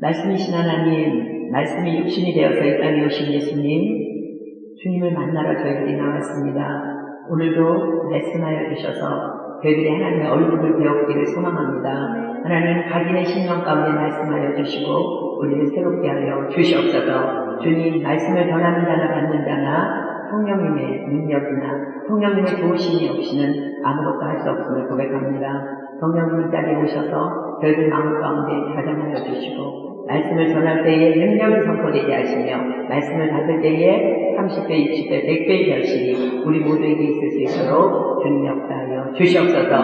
말씀이신 하나님, 말씀이 육신이 되어서 이 땅에 오신 예수님, 주님을 만나러 저희들이 나왔습니다. 오늘도 말씀하여 주셔서 저희들이 하나님의 얼굴을 배웠기를 소망합니다. 하나님 각인의 신령 가운데 말씀하여 주시고 우리를 새롭게 하여 주시옵소서. 주님, 말씀을 전하는 자나 받는 자나 성령님의 능력이나 성령님의 도우심이 없이는 아무것도 할 수 없음을 고백합니다. 성령님 이 자리에 오셔서 저희들 마음 가운데 가장하여 주시고 말씀을 전할 때에 능력이 선포되게 하시며 말씀을 받을 때에 30배, 60배, 100배의 결실이 우리 모두에게 있을 수 있도록 주님 역사하여 주시옵소서.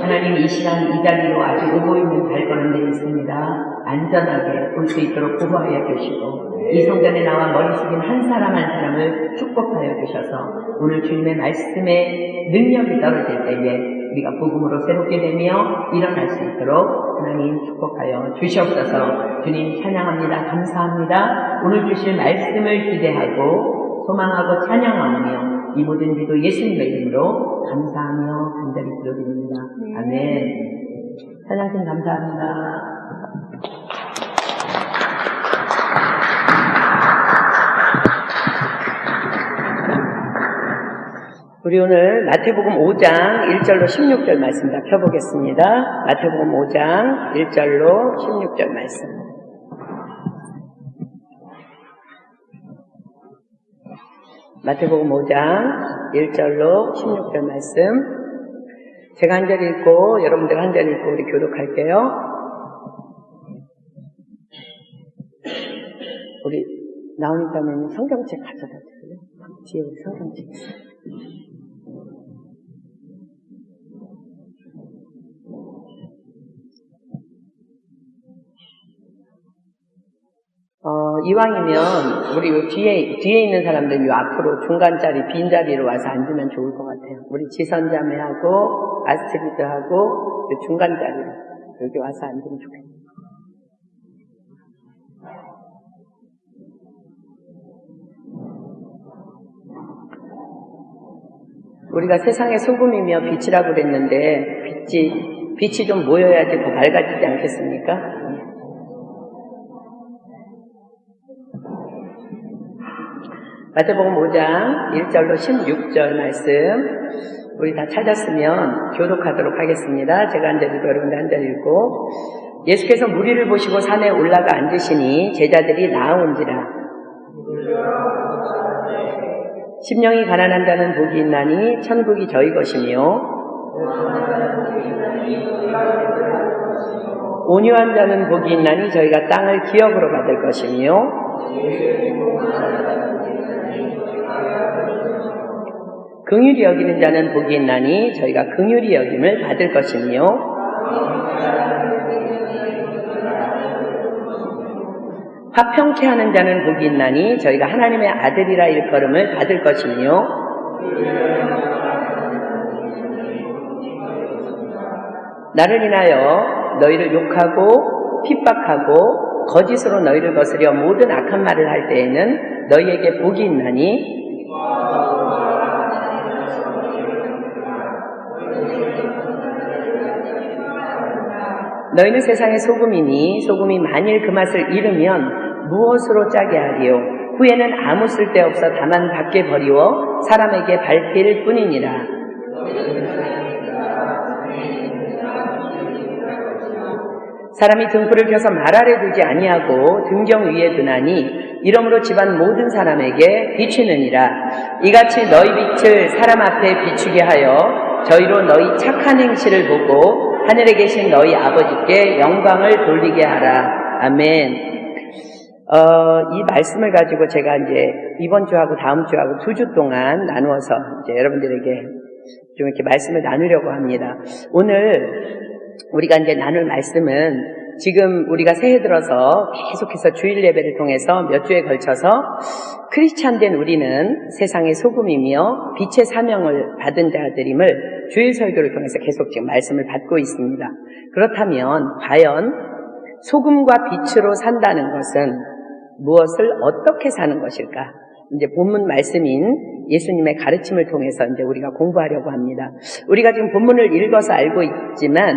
하나님, 이 시간 이 자리로 아주 오고 있는 발걸음들이 있습니다. 안전하게 올 수 있도록 보호하여 주시고 이 성전에 나와 머리 숙인 한 사람 한 사람을 축복하여 주셔서 오늘 주님의 말씀에 능력이 떨어질 때에 우리가 복음으로 새롭게 되며 일어날 수 있도록 하나님 축복하여 주시옵소서. 주님 찬양합니다. 감사합니다. 오늘 주실 말씀을 기대하고 소망하고 찬양하며 이 모든 기도 예수님의 이름으로 감사하며 간절히 기도드립니다. 아멘. 찬양팀 감사합니다. 우리 오늘 마태복음 5장 1절로 16절 말씀 다 펴보겠습니다. 마태복음 5장 1절로 16절 말씀. 마태복음 5장 1절로 16절 말씀. 제가 한 절 읽고 여러분들 한 절 읽고 우리 교독할게요. 우리 나오니까는 성경책 가져다 주세요. 뒤에 우리 성경책 있어요. 이왕이면 우리 요 뒤에 있는 사람들 요 앞으로 중간자리 빈 자리로 와서 앉으면 좋을 것 같아요. 우리 지선자매하고 아스트리드하고 요 중간자리로 여기 와서 앉으면 좋겠어요. 우리가 세상의 소금이며 빛이라고 그랬는데 빛이 좀 모여야지 더 밝아지지 않겠습니까? 마태복음 5장 1절로 16절 말씀 우리 다 찾았으면 교독하도록 하겠습니다. 제가 한 절 읽고 여러분들 한 절 읽고. 예수께서 무리를 보시고 산에 올라가 앉으시니 제자들이 나아온지라. 심령이 가난한 자는 복이 있나니 천국이 저희 것이며 온유한 자는 복이 있나니 저희가 땅을 기업으로 받을 것이며 긍휼히 여기는 자는 복이 있나니 저희가 긍휼히 여김을 받을 것이며 화평케 하는 자는 복이 있나니 저희가 하나님의 아들이라 일컬음을 받을 것이며 나를 인하여 너희를 욕하고 핍박하고 거짓으로 너희를 거스려 모든 악한 말을 할 때에는 너희에게 복이 있나니 너희는 세상의 소금이니 소금이 만일 그 맛을 잃으면 무엇으로 짜게 하리요? 후에는 아무 쓸데없어 다만 밖에 버리워 사람에게 밟힐 뿐이니라. 사람이 등불을 켜서 말 아래 두지 아니하고 등경 위에 두나니 이러므로 집안 모든 사람에게 비추느니라. 이같이 너희 빛을 사람 앞에 비추게 하여 저희로 너희 착한 행실을 보고 하늘에 계신 너희 아버지께 영광을 돌리게 하라. 아멘. 이 말씀을 가지고 제가 이제 이번 주하고 다음 주하고 2주 동안 나누어서 이제 여러분들에게 좀 이렇게 말씀을 나누려고 합니다. 오늘 우리가 이제 나눌 말씀은 지금 우리가 새해 들어서 계속해서 주일 예배를 통해서 몇 주에 걸쳐서 크리스찬된 우리는 세상의 소금이며 빛의 사명을 받은 자들임을 주일 설교를 통해서 계속 지금 말씀을 받고 있습니다. 그렇다면 과연 소금과 빛으로 산다는 것은 무엇을 어떻게 사는 것일까? 이제 본문 말씀인 예수님의 가르침을 통해서 이제 우리가 공부하려고 합니다. 우리가 지금 본문을 읽어서 알고 있지만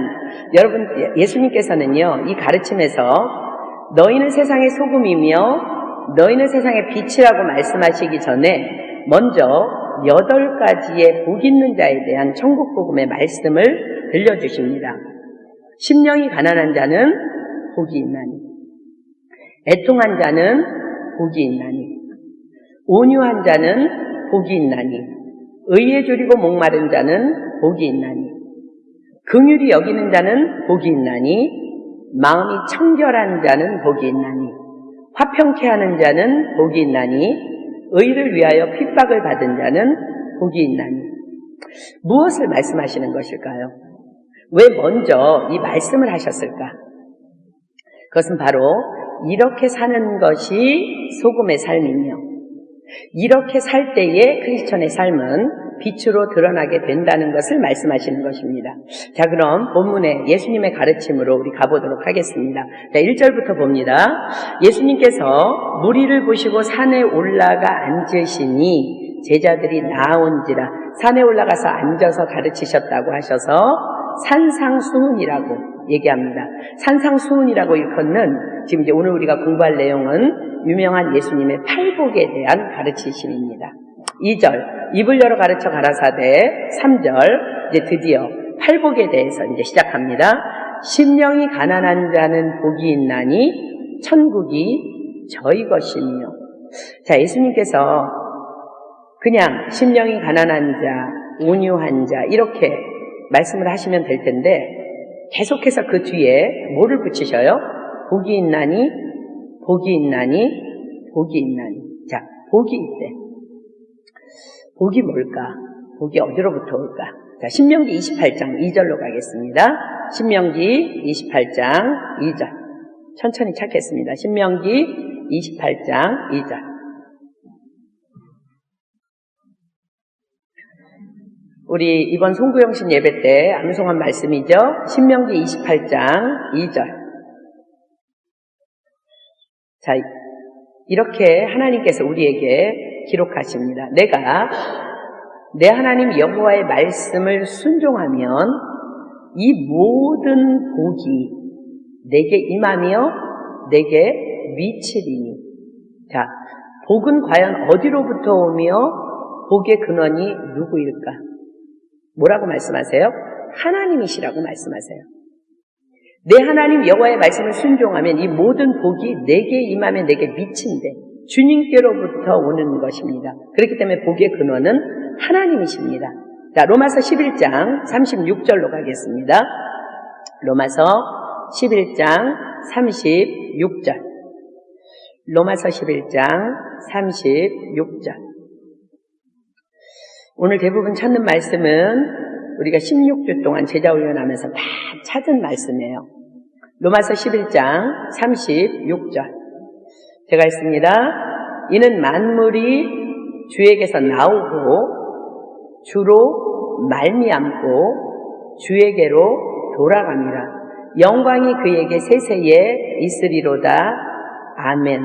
여러분 예수님께서는요 이 가르침에서 너희는 세상의 소금이며 너희는 세상의 빛이라고 말씀하시기 전에 먼저 8가지의 복 있는 자에 대한 천국 복음의 말씀을 들려주십니다. 심령이 가난한 자는 복이 있나니, 애통한 자는 복이 있나니, 온유한 자는 복이 있나니, 의에 줄이고 목마른 자는 복이 있나니, 긍휼히 여기는 자는 복이 있나니, 마음이 청결한 자는 복이 있나니, 화평케 하는 자는 복이 있나니, 의를 위하여 핍박을 받은 자는 복이 있나니. 무엇을 말씀하시는 것일까요? 왜 먼저 이 말씀을 하셨을까? 그것은 바로 이렇게 사는 것이 소금의 삶이며, 이렇게 살 때에 크리스천의 삶은 빛으로 드러나게 된다는 것을 말씀하시는 것입니다. 자, 그럼 본문의 예수님의 가르침으로 우리 가보도록 하겠습니다. 자, 1절부터 봅니다. 예수님께서 무리를 보시고 산에 올라가 앉으시니 제자들이 나온지라. 산에 올라가서 앉아서 가르치셨다고 하셔서 산상수훈이라고 얘기합니다. 산상수훈이라고 일컫는, 지금 이제 오늘 우리가 공부할 내용은 유명한 예수님의 팔복에 대한 가르치심입니다. 2절, 입을 열어 가르쳐 가라사대. 3절, 이제 드디어 팔복에 대해서 이제 시작합니다. 심령이 가난한 자는 복이 있나니 천국이 저희 것이며. 자, 예수님께서 그냥 심령이 가난한 자, 온유한 자 이렇게 말씀을 하시면 될 텐데 계속해서 그 뒤에 뭐를 붙이셔요? 복이 있나니, 복이 있나니, 복이 있나니. 자, 복이 있대. 복이 뭘까? 복이 어디로부터 올까? 자, 신명기 28장 2절로 가겠습니다. 신명기 28장 2절. 천천히 찾겠습니다. 신명기 28장 2절. 우리 이번 송구영신 예배 때 암송한 말씀이죠. 신명기 28장 2절. 자, 이렇게 하나님께서 우리에게 기록하십니다. 내가 내 하나님 여호와의 말씀을 순종하면 이 모든 복이 내게 임하며 내게 미치리니. 자, 복은 과연 어디로부터 오며 복의 근원이 누구일까? 뭐라고 말씀하세요? 하나님이시라고 말씀하세요. 내 하나님 여호와의 말씀을 순종하면 이 모든 복이 내게 임하면 내게 미친대. 주님께로부터 오는 것입니다. 그렇기 때문에 복의 근원은 하나님이십니다. 자, 로마서 11장 36절로 가겠습니다. 로마서 11장 36절. 로마서 11장 36절. 오늘 대부분 찾는 말씀은 우리가 16주 동안 제자 훈련하면서 다 찾은 말씀이에요. 로마서 11장 36절. 제가 읽습니다. 이는 만물이 주에게서 나오고 주로 말미암고 주에게로 돌아갑니다. 영광이 그에게 세세에 있으리로다. 아멘.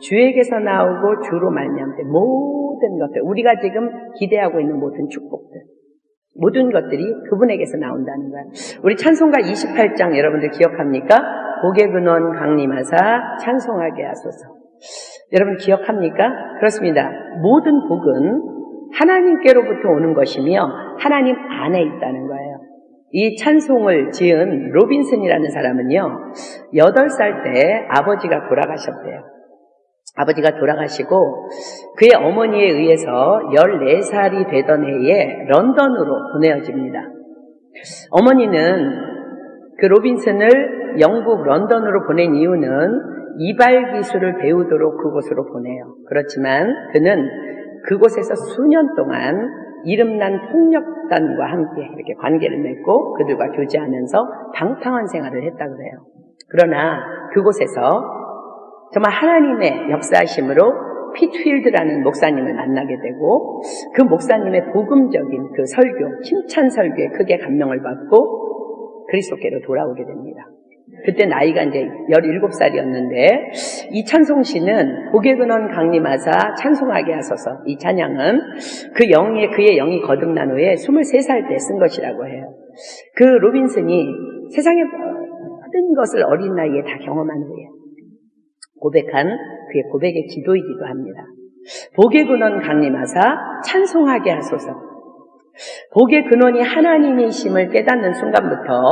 주에게서 나오고 주로 말미암되 모든 것들, 우리가 지금 기대하고 있는 모든 축복들, 모든 것들이 그분에게서 나온다는 거예요. 우리 찬송가 28장 여러분들 기억합니까? 복의 근원 강림하사 찬송하게 하소서. 여러분 기억합니까? 그렇습니다. 모든 복은 하나님께로부터 오는 것이며 하나님 안에 있다는 거예요. 이 찬송을 지은 로빈슨이라는 사람은요, 8살 때 아버지가 돌아가셨대요. 아버지가 돌아가시고 그의 어머니에 의해서 14살이 되던 해에 런던으로 보내어집니다. 어머니는 그 로빈슨을 영국 런던으로 보낸 이유는 이발 기술을 배우도록 그곳으로 보내요. 그렇지만 그는 그곳에서 수년 동안 이름난 폭력단과 함께 이렇게 관계를 맺고 그들과 교제하면서 방탕한 생활을 했다 그래요. 그러나 그곳에서 정말 하나님의 역사하심으로 핏필드라는 목사님을 만나게 되고 그 목사님의 복음적인 그 설교, 힘찬 설교에 크게 감명을 받고 그리스도께로 돌아오게 됩니다. 그때 나이가 이제 17살이었는데 이 찬송시는 복의 근원 강림하사 찬송하게 하소서, 이 찬양은 그의 영이 거듭난 후에 23살 때 쓴 것이라고 해요. 그 로빈슨이 세상의 모든 것을 어린 나이에 다 경험한 후에 고백한 그의 고백의 기도이기도 합니다. 복의 근원 강림하사 찬송하게 하소서. 복의 근원이 하나님이심을 깨닫는 순간부터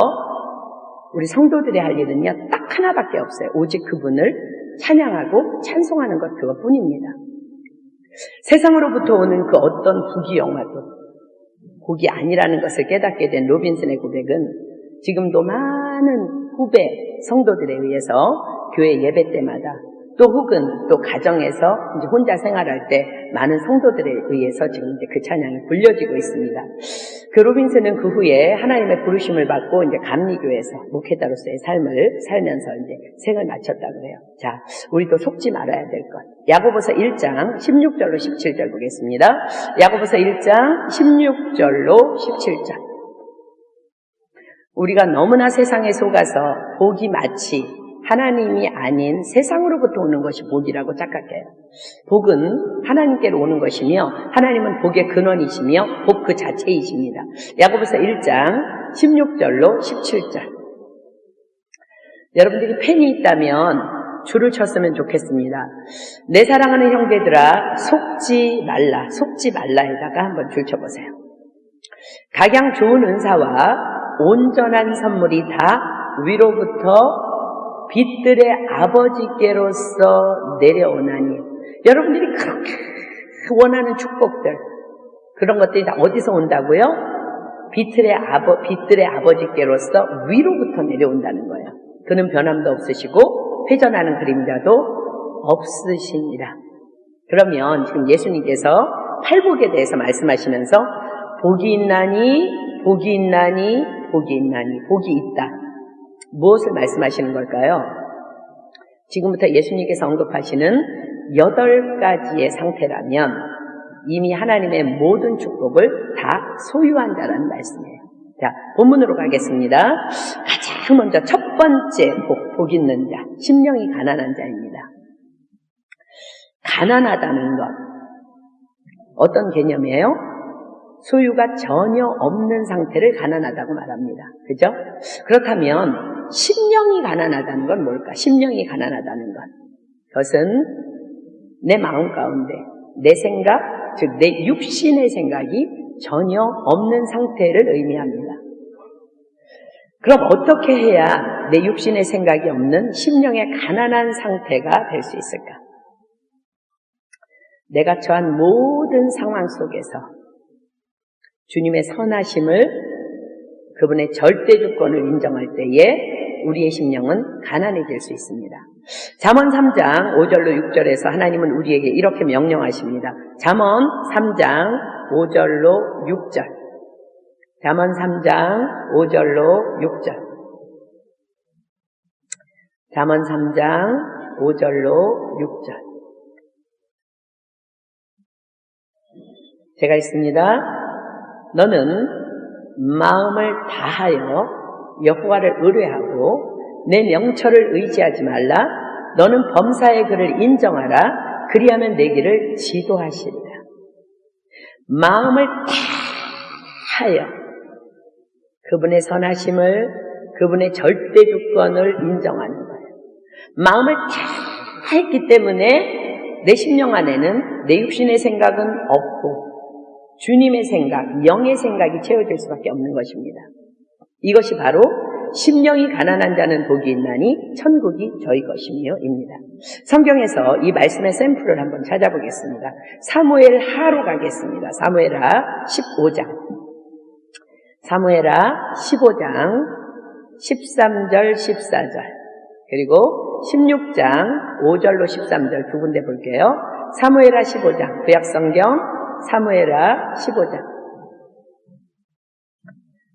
우리 성도들의 할 일은요, 딱 하나밖에 없어요. 오직 그분을 찬양하고 찬송하는 것 그것뿐입니다. 세상으로부터 오는 그 어떤 부귀 영화도 복이 아니라는 것을 깨닫게 된 로빈슨의 고백은 지금도 많은 후배 성도들에 의해서 교회 예배 때마다 또 혹은 또 가정에서 이제 혼자 생활할 때 많은 성도들에 의해서 지금 이제 그 찬양이 불려지고 있습니다. 그 로빈슨은 그 후에 하나님의 부르심을 받고 이제 감리교회에서 목회자로서의 삶을 살면서 이제 생을 마쳤다고 해요. 자, 우리도 속지 말아야 될 것. 야고보서 1장 16절로 17절 보겠습니다. 야고보서 1장 16절로 17절. 우리가 너무나 세상에 속아서 복이 마치 하나님이 아닌 세상으로부터 오는 것이 복이라고 착각해요. 복은 하나님께로 오는 것이며 하나님은 복의 근원이시며 복 그 자체이십니다. 야고보서 1장 16절로 17절. 여러분들이 펜이 있다면 줄을 쳤으면 좋겠습니다. 내 사랑하는 형제들아 속지 말라에다가 한번 줄 쳐보세요. 각양 좋은 은사와 온전한 선물이 다 위로부터 빛들의 아버지께로서 내려오나니. 여러분들이 그렇게 원하는 축복들, 그런 것들이 다 어디서 온다고요? 빛들의 아버지께로서 위로부터 내려온다는 거예요. 그는 변함도 없으시고 회전하는 그림자도 없으시니라. 그러면 지금 예수님께서 팔복에 대해서 말씀하시면서 복이 있나니 복이 있다. 무엇을 말씀하시는 걸까요? 지금부터 예수님께서 언급하시는 8가지의 상태라면 이미 하나님의 모든 축복을 다 소유한 자라는 말씀이에요. 자, 본문으로 가겠습니다. 가장 먼저 첫 번째 복 있는 자, 심령이 가난한 자입니다. 가난하다는 것, 어떤 개념이에요? 소유가 전혀 없는 상태를 가난하다고 말합니다. 그죠? 그렇다면 심령이 가난하다는 건 뭘까? 심령이 가난하다는 것, 그것은 내 마음 가운데 내 생각, 즉 내 육신의 생각이 전혀 없는 상태를 의미합니다. 그럼 어떻게 해야 내 육신의 생각이 없는 심령의 가난한 상태가 될 수 있을까? 내가 처한 모든 상황 속에서 주님의 선하심을, 그분의 절대주권을 인정할 때에 우리의 심령은 가난해질 수 있습니다. 잠언 3장 5절로 6절에서 하나님은 우리에게 이렇게 명령하십니다. 잠언 3장 5절로 6절. 잠언 3장 5절로 6절. 잠언 3장 5절로 6절. 제가 읽습니다. 너는 마음을 다하여 여호와를 의뢰하고 내 명철을 의지하지 말라. 너는 범사의 그를 인정하라. 그리하면 내 길을 지도하시리라. 마음을 다하여 그분의 선하심을, 그분의 절대주권을 인정하는 거예요. 마음을 다했기 때문에 내 심령 안에는 내 육신의 생각은 없고 주님의 생각, 영의 생각이 채워질 수밖에 없는 것입니다. 이것이 바로 심령이 가난한 자는 복이 있나니 천국이 저희 것이며입니다. 성경에서 이 말씀의 샘플을 한번 찾아보겠습니다. 사무엘하로 가겠습니다. 사무엘하 15장. 사무엘하 15장 13절 14절 그리고 16장 5절로 13절 두 군데 볼게요. 사무엘하 15장 구약성경 사무엘하 15장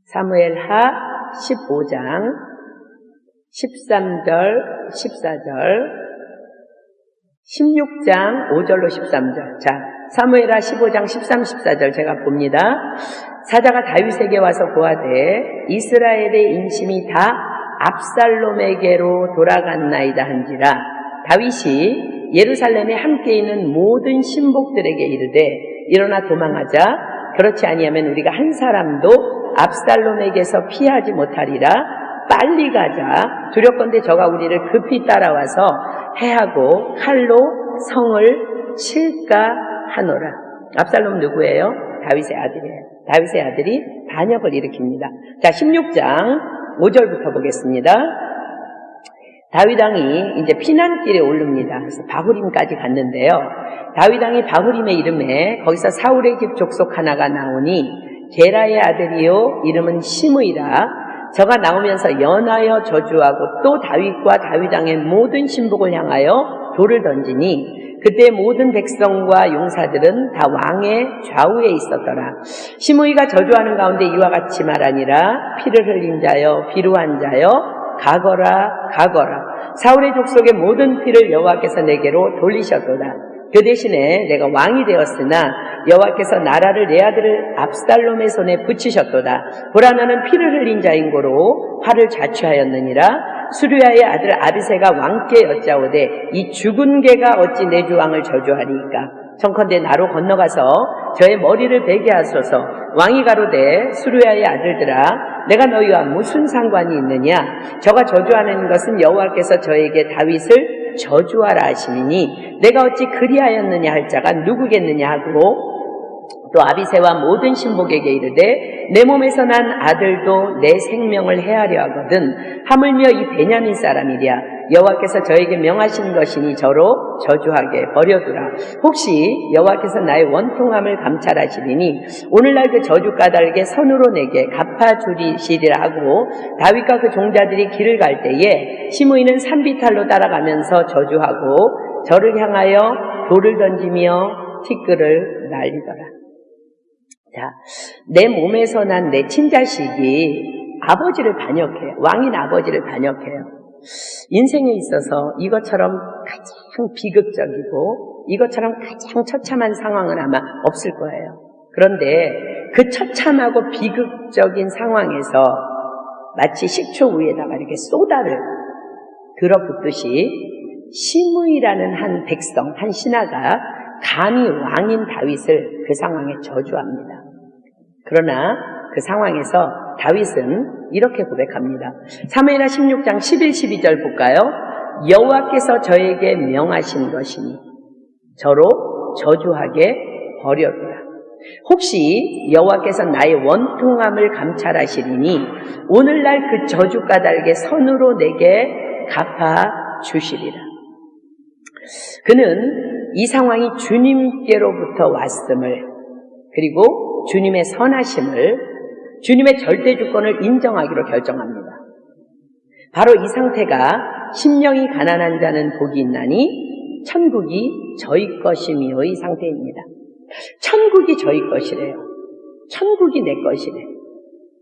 사무엘하 15장 13절 14절 16장 5절로 13절. 자, 사무엘하 15장 13, 14절 제가 봅니다. 사자가 다윗에게 와서 고하되 이스라엘의 인심이 다 압살롬에게로 돌아갔나이다 한지라. 다윗이 예루살렘에 함께 있는 모든 신복들에게 이르되 일어나 도망하자. 그렇지 아니하면 우리가 한 사람도 압살롬에게서 피하지 못하리라. 빨리 가자. 두렵건대 저가 우리를 급히 따라와서 해하고 칼로 성을 칠까 하노라. 압살롬 누구예요? 다윗의 아들이에요. 다윗의 아들이 반역을 일으킵니다. 자, 16장 5절부터 보겠습니다. 다윗 왕이 이제 피난길에 오릅니다. 그래서 바후림까지 갔는데요. 다윗 왕이 바후림의 이름에 거기서 사울의 집 족속 하나가 나오니 게라의 아들이요 이름은 시므이라. 저가 나오면서 연하여 저주하고 또 다윗과 다윗 왕의 모든 신복을 향하여 돌을 던지니 그때 모든 백성과 용사들은 다 왕의 좌우에 있었더라. 시므이가 저주하는 가운데 이와 같이 말하니라. 피를 흘린 자여 비루한 자여 가거라 가거라. 사울의 족속의 모든 피를 여호와께서 내게로 돌리셨도다. 그 대신에 내가 왕이 되었으나 여호와께서 나라를 내 아들 압살롬의 손에 붙이셨도다. 보라 나는 피를 흘린 자인고로 화를 자취하였느니라. 수르야의 아들 아비새가 왕께 여짜오되 이 죽은 개가 어찌 내 주 왕을 저주하리이까. 청컨대 나로 건너가서 저의 머리를 베게 하소서. 왕이 가로되 수르야의 아들들아 내가 너희와 무슨 상관이 있느냐. 저가 저주하는 것은 여호와께서 저에게 다윗을 저주하라 하시니 내가 어찌 그리하였느냐 할 자가 누구겠느냐 하고 또 아비새와 모든 신복에게 이르되 내 몸에서 난 아들도 내 생명을 해하려 하거든 하물며 이 베냐민 사람이랴. 여호와께서 저에게 명하신 것이니 저로 저주하게 버려두라. 혹시 여호와께서 나의 원통함을 감찰하시리니 오늘날 그 저주 까닭에 선으로 내게 갚아주시리라 하고 다윗과 그 종자들이 길을 갈 때에 시므이는 산비탈로 따라가면서 저주하고 저를 향하여 돌을 던지며 티끌을 날리더라. 자, 내 몸에서 난 내 친자식이 아버지를 반역해요. 왕인 아버지를 반역해요. 인생에 있어서 이것처럼 가장 비극적이고 이것처럼 가장 처참한 상황은 아마 없을 거예요. 그런데 그 처참하고 비극적인 상황에서 마치 식초 위에다가 이렇게 소다를 들어붓듯이 시므이라는 한 백성, 한 신하가 감히 왕인 다윗을 그 상황에 저주합니다. 그러나 그 상황에서 다윗은 이렇게 고백합니다. 사무엘하 16장 11, 12절 볼까요? 여호와께서 저에게 명하신 것이니 저로 저주하게 버려두라. 혹시 여호와께서 나의 원통함을 감찰하시리니 오늘날 그 저주 까닭에 선으로 내게 갚아주시리라. 그는 이 상황이 주님께로부터 왔음을, 그리고 주님의 선하심을, 주님의 절대 주권을 인정하기로 결정합니다. 바로 이 상태가 심령이 가난한 자는 복이 있나니 천국이 저희 것이미요의 상태입니다. 천국이 저희 것이래요. 천국이 내 것이래.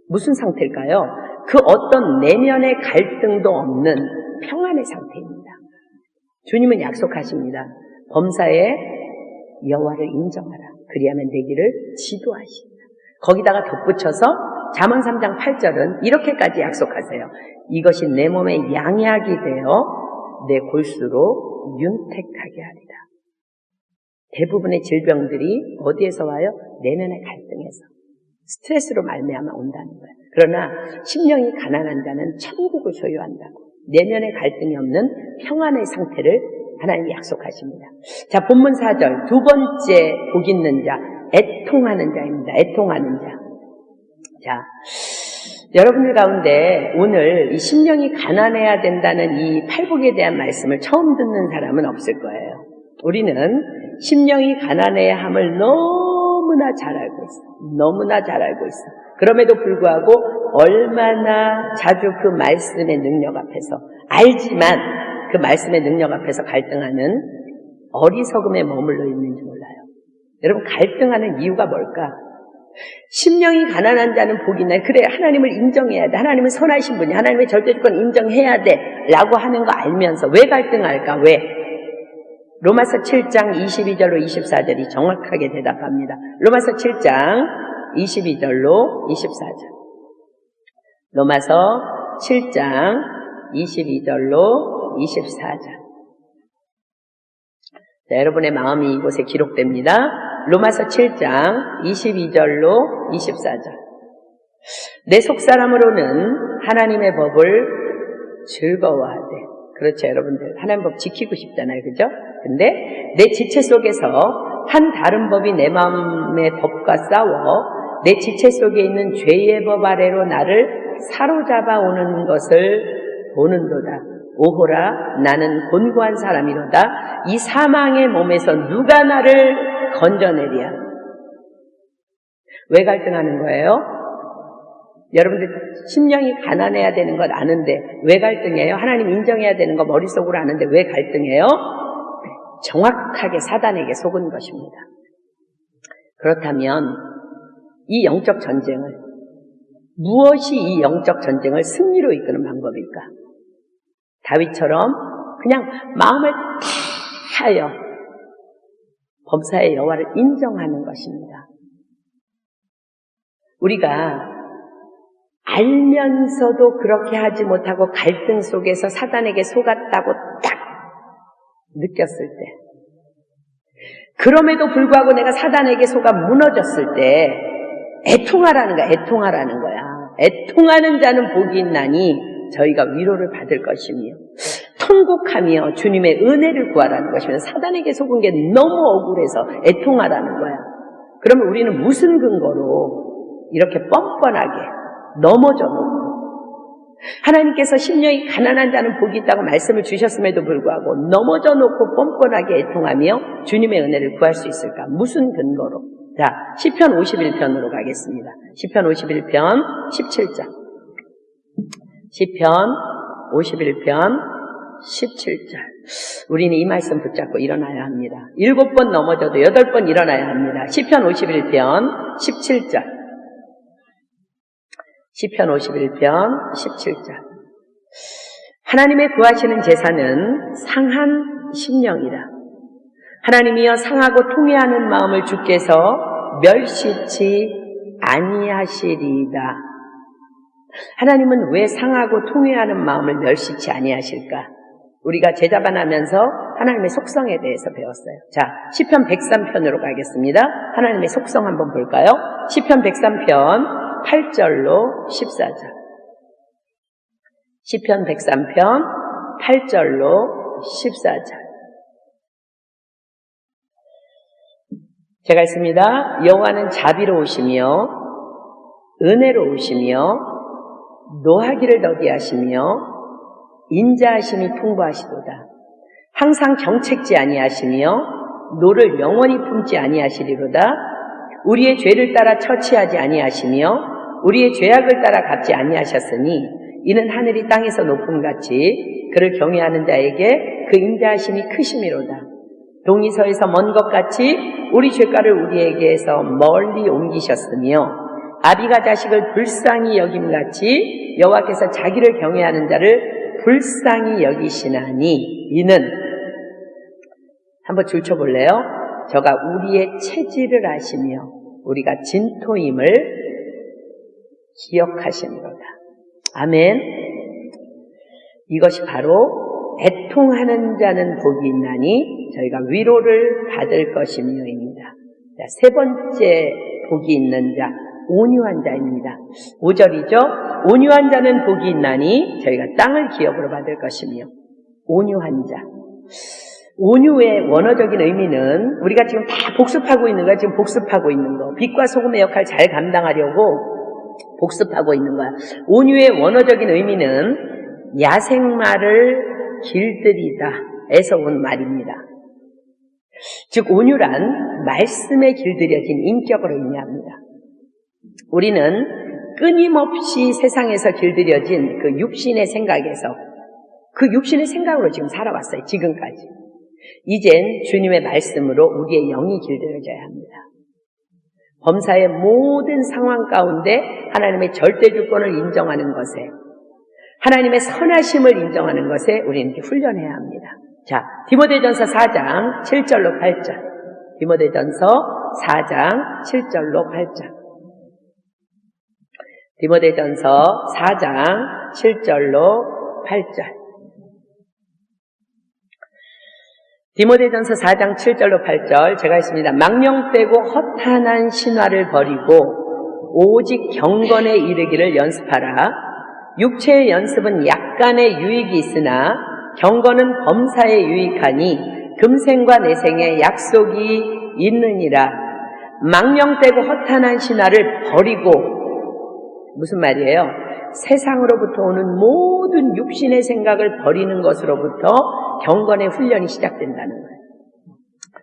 무슨 상태일까요? 그 어떤 내면의 갈등도 없는 평안의 상태입니다. 주님은 약속하십니다. 범사에 여호와를 인정하라. 그리하면 되기를 지도하시리라. 거기다가 덧붙여서 잠언 3장 8절은 이렇게까지 약속하세요. 이것이 내 몸에 양약이 되어 내 골수로 윤택하게 하리라. 대부분의 질병들이 어디에서 와요? 내면의 갈등에서. 스트레스로 말미암아 온다는 거예요. 그러나 심령이 가난한 자는 천국을 소유한다고. 내면의 갈등이 없는 평안의 상태를 하나님이 약속하십니다. 자, 본문 4절 두 번째 복 있는 자, 애통하는 자입니다. 애통하는 자. 자, 여러분들 가운데 오늘 이 심령이 가난해야 된다는 이 팔복에 대한 말씀을 처음 듣는 사람은 없을 거예요. 우리는 심령이 가난해야 함을 너무나 잘 알고 있어. 너무나 잘 알고 있어. 그럼에도 불구하고 얼마나 자주 그 말씀의 능력 앞에서, 알지만 그 말씀의 능력 앞에서 갈등하는 어리석음에 머물러 있는지 몰라요. 여러분, 갈등하는 이유가 뭘까? 심령이 가난한 자는 복이 있나요? 그래, 하나님을 인정해야 돼. 하나님은 선하신 분이야. 하나님의 절대주권 인정해야 돼. 라고 하는 거 알면서 왜 갈등할까? 왜? 로마서 7장 22절로 24절이 정확하게 대답합니다. 로마서 7장 22절로 24절. 로마서 7장 22절로 24절. 자, 여러분의 마음이 이곳에 기록됩니다. 로마서 7장 22절로 24절. 내 속사람으로는 하나님의 법을 즐거워하되 그렇죠, 여러분들. 하나님 법 지키고 싶잖아요. 그죠? 근데 내 지체 속에서 한 다른 법이 내 마음의 법과 싸워 내 지체 속에 있는 죄의 법 아래로 나를 사로잡아 오는 것을 보는도다. 오호라, 나는 곤고한 사람이로다. 이 사망의 몸에서 누가 나를 건져내랴. 왜 갈등하는 거예요? 여러분들 심령이 가난해야 되는 건 아는데 왜 갈등해요? 하나님 인정해야 되는 거 머릿속으로 아는데 왜 갈등해요? 정확하게 사단에게 속은 것입니다. 그렇다면 이 영적 전쟁을, 무엇이 이 영적 전쟁을 승리로 이끄는 방법일까? 다윗처럼 그냥 마음을 다하여 범사의 여호와를 인정하는 것입니다. 우리가 알면서도 그렇게 하지 못하고 갈등 속에서 사단에게 속았다고 딱 느꼈을 때, 그럼에도 불구하고 내가 사단에게 속아 무너졌을 때 애통하라는 거야. 애통하라는 거야. 애통하는 자는 복이 있나니 저희가 위로를 받을 것이며 통곡하며 주님의 은혜를 구하라는 것이며, 사단에게 속은 게 너무 억울해서 애통하라는 거야. 그러면 우리는 무슨 근거로 이렇게 뻔뻔하게 넘어져 놓고, 하나님께서 심령이 가난한 자는 복이 있다고 말씀을 주셨음에도 불구하고 넘어져 놓고 뻔뻔하게 애통하며 주님의 은혜를 구할 수 있을까? 무슨 근거로? 자, 시편 51편으로 가겠습니다. 시편 51편 17절. 시편 51편 17절. 우리는 이 말씀 붙잡고 일어나야 합니다. 7번 넘어져도 8번 일어나야 합니다. 시편 51편 17절. 시편 51편 17절. 하나님의 구하시는 제사는 상한 심령이라. 하나님이여 상하고 통회하는 마음을 주께서 멸시치 아니하시리이다. 하나님은 왜 상하고 통회하는 마음을 멸시치 아니하실까? 우리가 제자반하면서 하나님의 속성에 대해서 배웠어요. 자, 시편 103편으로 가겠습니다. 하나님의 속성 한번 볼까요? 시편 103편 8절로 14절. 시편 103편 8절로 14절. 제가 읽습니다. 여호와는 자비로우시며 은혜로우시며 노하기를 더디하시며 인자하심이 풍부하시도다. 항상 정책지 아니하시며 노를 영원히 품지 아니하시리로다. 우리의 죄를 따라 처치하지 아니하시며 우리의 죄악을 따라 갚지 아니하셨으니 이는 하늘이 땅에서 높음같이 그를 경외하는 자에게 그 인자하심이 크심이로다. 동이서에서 먼 것 같이 우리 죄가를 우리에게서 멀리 옮기셨으며 아비가 자식을 불쌍히 여김같이 여호와께서 자기를 경외하는 자를 불쌍히 여기시나니 이는, 한번 줄쳐볼래요? 저가 우리의 체질을 아시며 우리가 진토임을 기억하시니로다. 아멘. 이것이 바로 애통하는 자는 복이 있나니 저희가 위로를 받을 것이며입니다. 자, 세 번째 복이 있는 자, 온유한 자입니다. 5절이죠. 온유한 자는 복이 있나니 저희가 땅을 기업으로 받을 것이며. 온유한 자. 온유의 원어적인 의미는 우리가 지금 다 복습하고 있는 거야. 지금 복습하고 있는 거. 빛과 소금의 역할 잘 감당하려고 복습하고 있는 거야. 온유의 원어적인 의미는 야생마를 길들이다 에서 온 말입니다. 즉 온유란 말씀에 길들여진 인격을 의미합니다. 우리는 끊임없이 세상에서 길들여진 그 육신의 생각에서, 그 육신의 생각으로 지금 살아왔어요. 지금까지. 이젠 주님의 말씀으로 우리의 영이 길들여져야 합니다. 범사의 모든 상황 가운데 하나님의 절대 주권을 인정하는 것에, 하나님의 선하심을 인정하는 것에 우리는 훈련해야 합니다. 자, 디모데전서 4장 7절로 8절. 디모데전서 4장 7절로 8절. 디모데전서 4장 7절로 8절. 디모데전서 4장 7절로 8절 제가 했습니다. 망령 빼고 허탄한 신화를 버리고 오직 경건에 이르기를 연습하라. 육체의 연습은 약간의 유익이 있으나 경건은 범사에 유익하니 금생과 내생에 약속이 있느니라. 망령되고 허탄한 신화를 버리고, 무슨 말이에요? 세상으로부터 오는 모든 육신의 생각을 버리는 것으로부터 경건의 훈련이 시작된다는 거예요.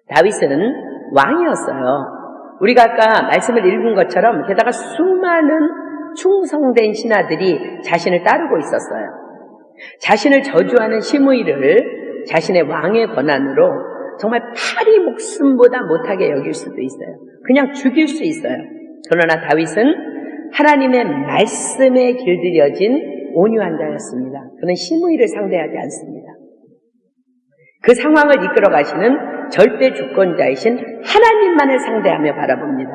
다윗은 왕이었어요. 우리가 아까 말씀을 읽은 것처럼 게다가 수많은 충성된 신하들이 자신을 따르고 있었어요. 자신을 저주하는 시므이를 자신의 왕의 권한으로 정말 파리 목숨보다 못하게 여길 수도 있어요. 그냥 죽일 수 있어요. 그러나 다윗은 하나님의 말씀에 길들여진 온유한 자였습니다. 그는 시므이를 상대하지 않습니다. 그 상황을 이끌어 가시는 절대 주권자이신 하나님만을 상대하며 바라봅니다.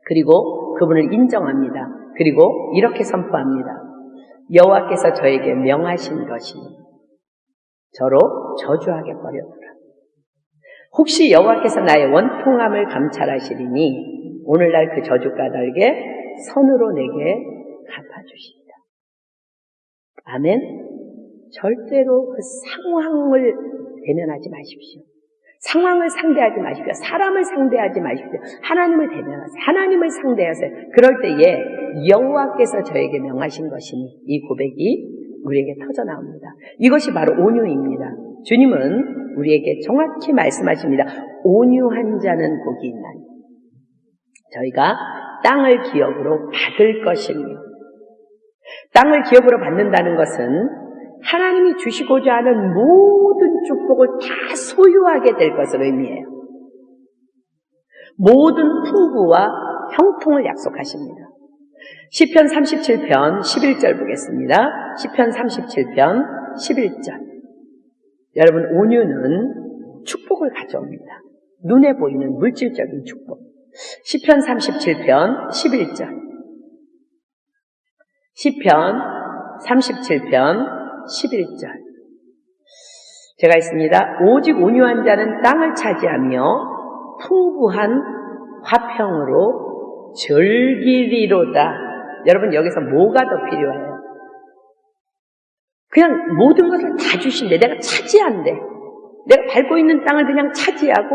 그리고 그분을 인정합니다. 그리고 이렇게 선포합니다. 여호와께서 저에게 명하신 것이니 저로 저주하게 버려두라. 혹시 여호와께서 나의 원통함을 감찰하시리니 오늘날 그 저주 까닭에 선으로 내게 갚아주시리라. 아멘. 절대로 그 상황을 대면하지 마십시오. 상황을 상대하지 마십시오. 사람을 상대하지 마십시오. 하나님을 대면하세요. 하나님을 상대하세요. 그럴 때에 여호와께서 저에게 명하신 것이니 이 고백이 우리에게 터져나옵니다. 이것이 바로 온유입니다. 주님은 우리에게 정확히 말씀하십니다. 온유한 자는 복이 있나니 저희가 땅을 기업으로 받을 것이며, 땅을 기업으로 받는다는 것은 하나님이 주시고자 하는 모든 축복을 다 소유하게 될 것을 의미해요. 모든 풍부와 형통을 약속하십니다. 시편 37편 11절 보겠습니다. 시편 37편 11절. 여러분, 온유는 축복을 가져옵니다. 눈에 보이는 물질적인 축복. 시편 37편 11절. 시편 37편 11절. 제가 있습니다. 오직 온유한 자는 땅을 차지하며 풍부한 화평으로 즐기리로다. 여러분, 여기서 뭐가 더 필요해요? 그냥 모든 것을 다 주신대. 내가 차지한대. 내가 밟고 있는 땅을 그냥 차지하고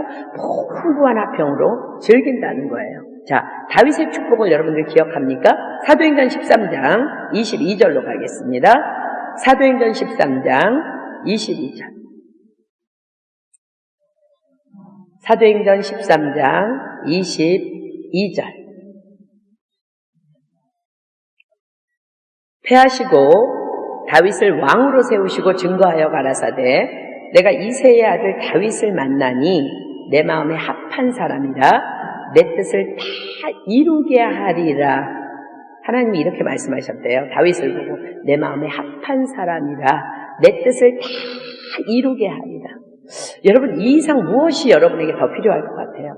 풍부한 화평으로 즐긴다는 거예요. 자, 다윗의 축복을 여러분들 기억합니까? 사도행전 13장 22절로 가겠습니다. 사도행전 13장 22절. 사도행전 13장 22절. 패하시고 다윗을 왕으로 세우시고 증거하여 가라사대 내가 이새의 아들 다윗을 만나니 내 마음에 합한 사람이라 내 뜻을 다 이루게 하리라. 하나님이 이렇게 말씀하셨대요. 다윗을 보고 내 마음에 합한 사람이라 내 뜻을 다 이루게 하리라. 여러분, 이 이상 무엇이 여러분에게 더 필요할 것 같아요?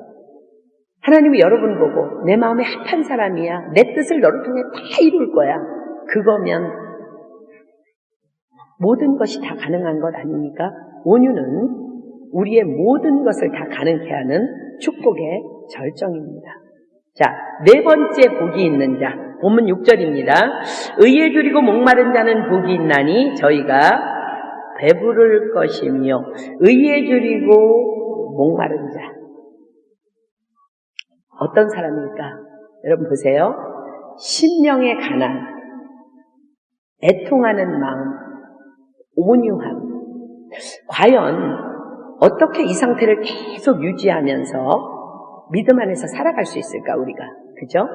하나님이 여러분 보고 내 마음에 합한 사람이야. 내 뜻을 너를 통해 다 이룰 거야. 그거면 모든 것이 다 가능한 것 아닙니까? 온유는 우리의 모든 것을 다 가능케 하는 축복의 절정입니다. 자, 네 번째 복이 있는 자, 본문 6절입니다. 의에 줄이고 목마른 자는 복이 있나니 저희가 배부를 것이며. 의에 줄이고 목마른 자, 어떤 사람입니까? 여러분 보세요. 심령의 가난, 애통하는 마음, 온유함. 과연 어떻게 이 상태를 계속 유지하면서 믿음 안에서 살아갈 수 있을까, 우리가? 그죠?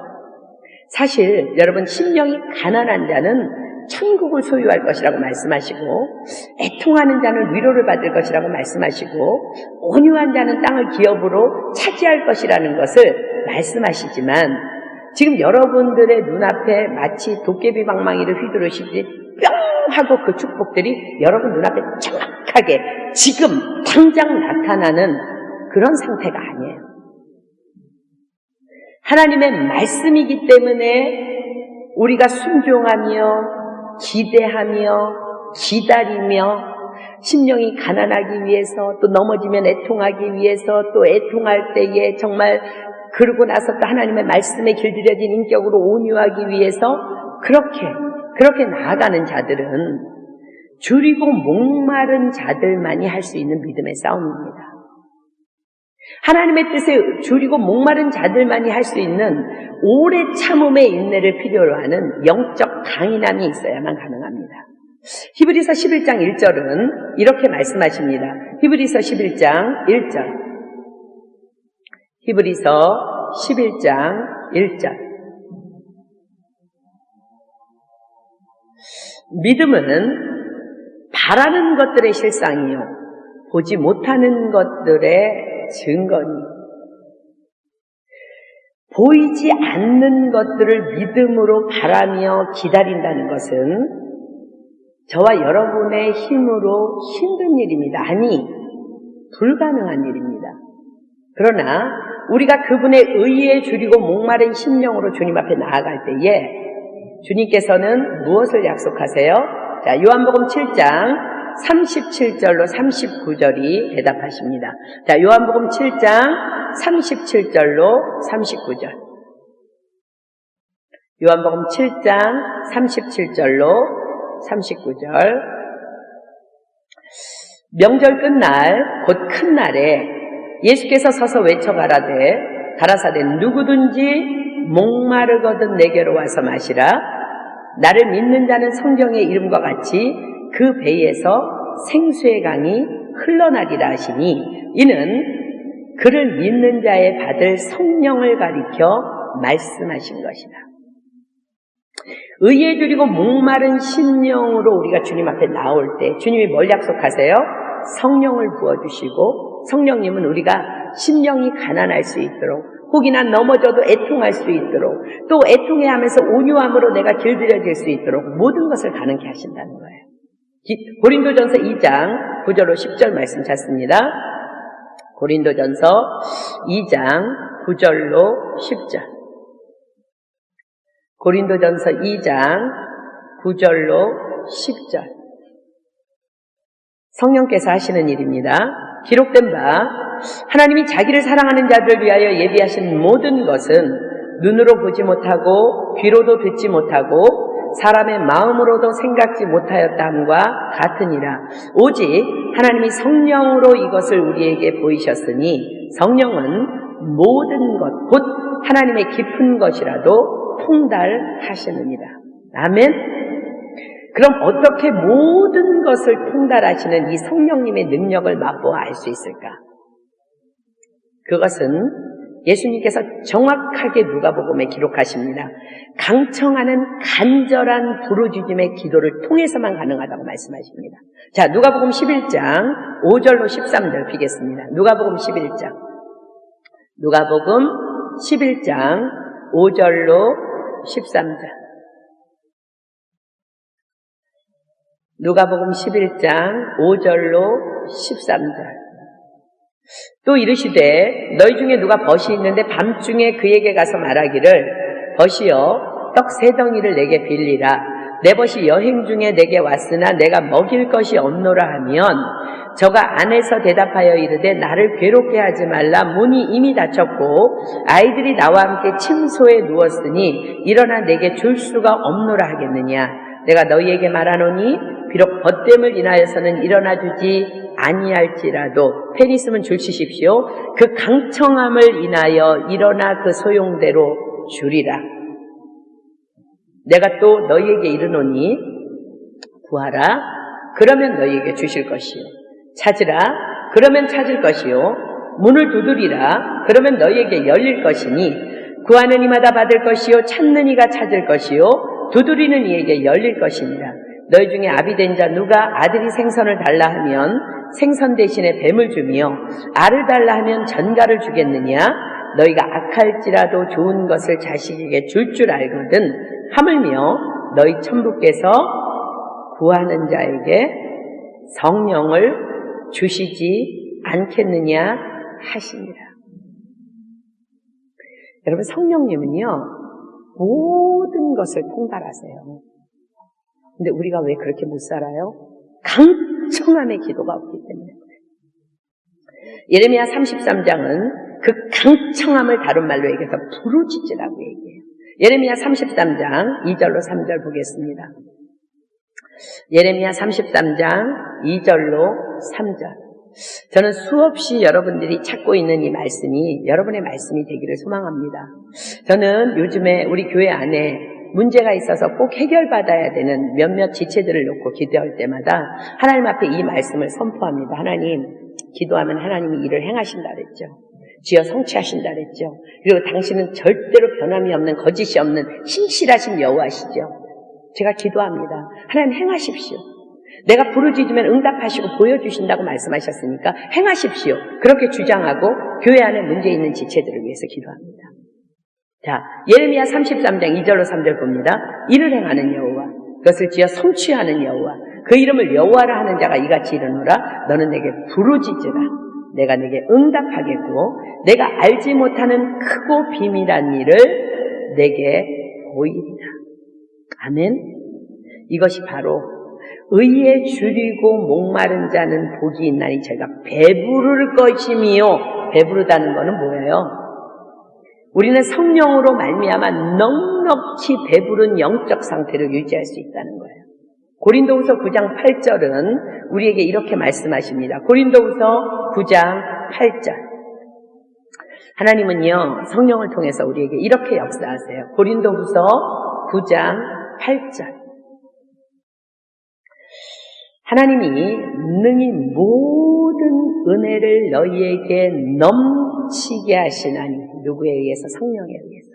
사실 여러분, 심령이 가난한 자는 천국을 소유할 것이라고 말씀하시고, 애통하는 자는 위로를 받을 것이라고 말씀하시고, 온유한 자는 땅을 기업으로 차지할 것이라는 것을 말씀하시지만, 지금 여러분들의 눈앞에 마치 도깨비 방망이를 휘두르시듯이 뿅 하고 그 축복들이 여러분 눈앞에 정확하게 지금 당장 나타나는 그런 상태가 아니에요. 하나님의 말씀이기 때문에 우리가 순종하며 기대하며 기다리며 심령이 가난하기 위해서, 또 넘어지면 애통하기 위해서, 또 애통할 때에 정말 그러고 나서 또 하나님의 말씀에 길들여진 인격으로 온유하기 위해서 그렇게 나아가는 자들은 줄이고 목마른 자들만이 할 수 있는 믿음의 싸움입니다. 하나님의 뜻에 줄이고 목마른 자들만이 할 수 있는 오래 참음의 인내를 필요로 하는 영적 강인함이 있어야만 가능합니다. 히브리서 11장 1절은 이렇게 말씀하십니다. 히브리서 11장 1절. 히브리서 11장 1절. 믿음은 바라는 것들의 실상이요 보지 못하는 것들의 증거니. 보이지 않는 것들을 믿음으로 바라며 기다린다는 것은 저와 여러분의 힘으로 힘든 일입니다. 아니, 불가능한 일입니다. 그러나 우리가 그분의 의에 줄이고 목마른 심령으로 주님 앞에 나아갈 때에 주님께서는 무엇을 약속하세요? 자, 요한복음 7장 37절로 39절이 대답하십니다. 자, 요한복음 7장 37절로 39절. 요한복음 7장 37절로 39절. 명절 끝날 곧 큰 날에 예수께서 서서 가라사대 누구든지 목마르거든 내게로 와서 마시라. 나를 믿는 자는 성경의 이름과 같이 그 배에서 생수의 강이 흘러나리라 하시니 이는 그를 믿는 자에 받을 성령을 가리켜 말씀하신 것이다. 의에 줄이고 목마른 심령으로 우리가 주님 앞에 나올 때 주님이 뭘 약속하세요? 성령을 부어주시고 성령님은 우리가 심령이 가난할 수 있도록 혹이나 넘어져도 애통할 수 있도록 또 애통해하면서 온유함으로 내가 길들여질 수 있도록 모든 것을 가능케 하신다는 거예요. 고린도전서 2장 9절로 10절 말씀 찾습니다. 고린도전서 2장 9절로 10절. 고린도전서 2장 9절로 10절. 성령께서 하시는 일입니다. 기록된 바 하나님이 자기를 사랑하는 자들을 위하여 예비하신 모든 것은 눈으로 보지 못하고 귀로도 듣지 못하고 사람의 마음으로도 생각지 못하였다 함과 같으니라. 오직 하나님이 성령으로 이것을 우리에게 보이셨으니 성령은 모든 것 곧 하나님의 깊은 것이라도 통달하시느니라. 아멘. 그럼 어떻게 모든 것을 통달하시는 이 성령님의 능력을 맛보아 알 수 있을까? 그것은 예수님께서 정확하게 누가복음에 기록하십니다. 강청하는 간절한 부르짖음의 기도를 통해서만 가능하다고 말씀하십니다. 자, 누가복음 11장 5절로 13절 비겠습니다. 누가복음 11장. 누가복음 11장 5절로 13절. 누가복음 11장 5절로 13절. 또 이르시되 너희 중에 누가 벗이 있는데 밤중에 그에게 가서 말하기를 벗이여 떡 3덩이를 내게 빌리라. 내 벗이 여행 중에 내게 왔으나 내가 먹일 것이 없노라 하면 저가 안에서 대답하여 이르되 나를 괴롭게 하지 말라. 문이 이미 닫혔고 아이들이 나와 함께 침소에 누웠으니 일어나 내게 줄 수가 없노라 하겠느냐. 내가 너희에게 말하노니 비록 벗됨을 인하여서는 일어나 주지 아니할지라도 펜 있으면 줄 치십시오. 그 강청함을 인하여 일어나 그 소용대로 주리라. 내가 또 너희에게 이르노니 구하라. 그러면 너희에게 주실 것이요. 찾으라. 그러면 찾을 것이요. 문을 두드리라. 그러면 너희에게 열릴 것이니 구하는 이마다 받을 것이요. 찾는 이가 찾을 것이요. 두드리는 이에게 열릴 것이니라. 너희 중에 아비된 자 누가 아들이 생선을 달라 하면 생선 대신에 뱀을 주며 알을 달라 하면 전갈을 주겠느냐? 너희가 악할지라도 좋은 것을 자식에게 줄 줄 알거든 하물며 너희 천부께서 구하는 자에게 성령을 주시지 않겠느냐 하시니라. 여러분, 성령님은요 모든 것을 통달하세요. 근데 우리가 왜 그렇게 못 살아요? 강청함의 기도가 없기 때문에. 예레미야 33장은 그 강청함을 다른 말로 얘기해서 부르짖으라고 얘기해요. 예레미야 33장 2절로 3절 보겠습니다. 예레미야 33장 2절로 3절. 저는 수없이 여러분들이 찾고 있는 이 말씀이 여러분의 말씀이 되기를 소망합니다. 저는 요즘에 우리 교회 안에 문제가 있어서 꼭 해결받아야 되는 몇몇 지체들을 놓고 기도할 때마다 하나님 앞에 이 말씀을 선포합니다. 하나님, 기도하면 하나님이 일을 행하신다 그랬죠. 주여 성취하신다 그랬죠. 그리고 당신은 절대로 변함이 없는, 거짓이 없는 신실하신 여호와시죠. 제가 기도합니다. 하나님 행하십시오. 내가 부르짖으면 응답하시고 보여주신다고 말씀하셨으니까 행하십시오. 그렇게 주장하고 교회 안에 문제 있는 지체들을 위해서 기도합니다. 자, 예레미야 33장 2절로 3절 봅니다. 이를 행하는 여호와, 그것을 지어 성취하는 여호와, 그 이름을 여호와라 하는 자가 이같이 이르노라. 너는 내게 부르짖으라. 내가 내게 응답하겠고 내가 알지 못하는 크고 비밀한 일을 내게 보이리라. 아멘. 이것이 바로 의에 줄이고 목마른 자는 복이 있나니 저희가 배부를 것이미요. 배부르다는 것은 뭐예요? 우리는 성령으로 말미암아 넉넉히 배부른 영적 상태를 유지할 수 있다는 거예요. 고린도후서 9장 8절은 우리에게 이렇게 말씀하십니다. 고린도후서 9장 8절. 하나님은요, 성령을 통해서 우리에게 이렇게 역사하세요. 고린도후서 9장 8절. 하나님이 능히 모든 은혜를 너희에게 넘치게 하시나니, 누구에 의해서? 성령에 의해서.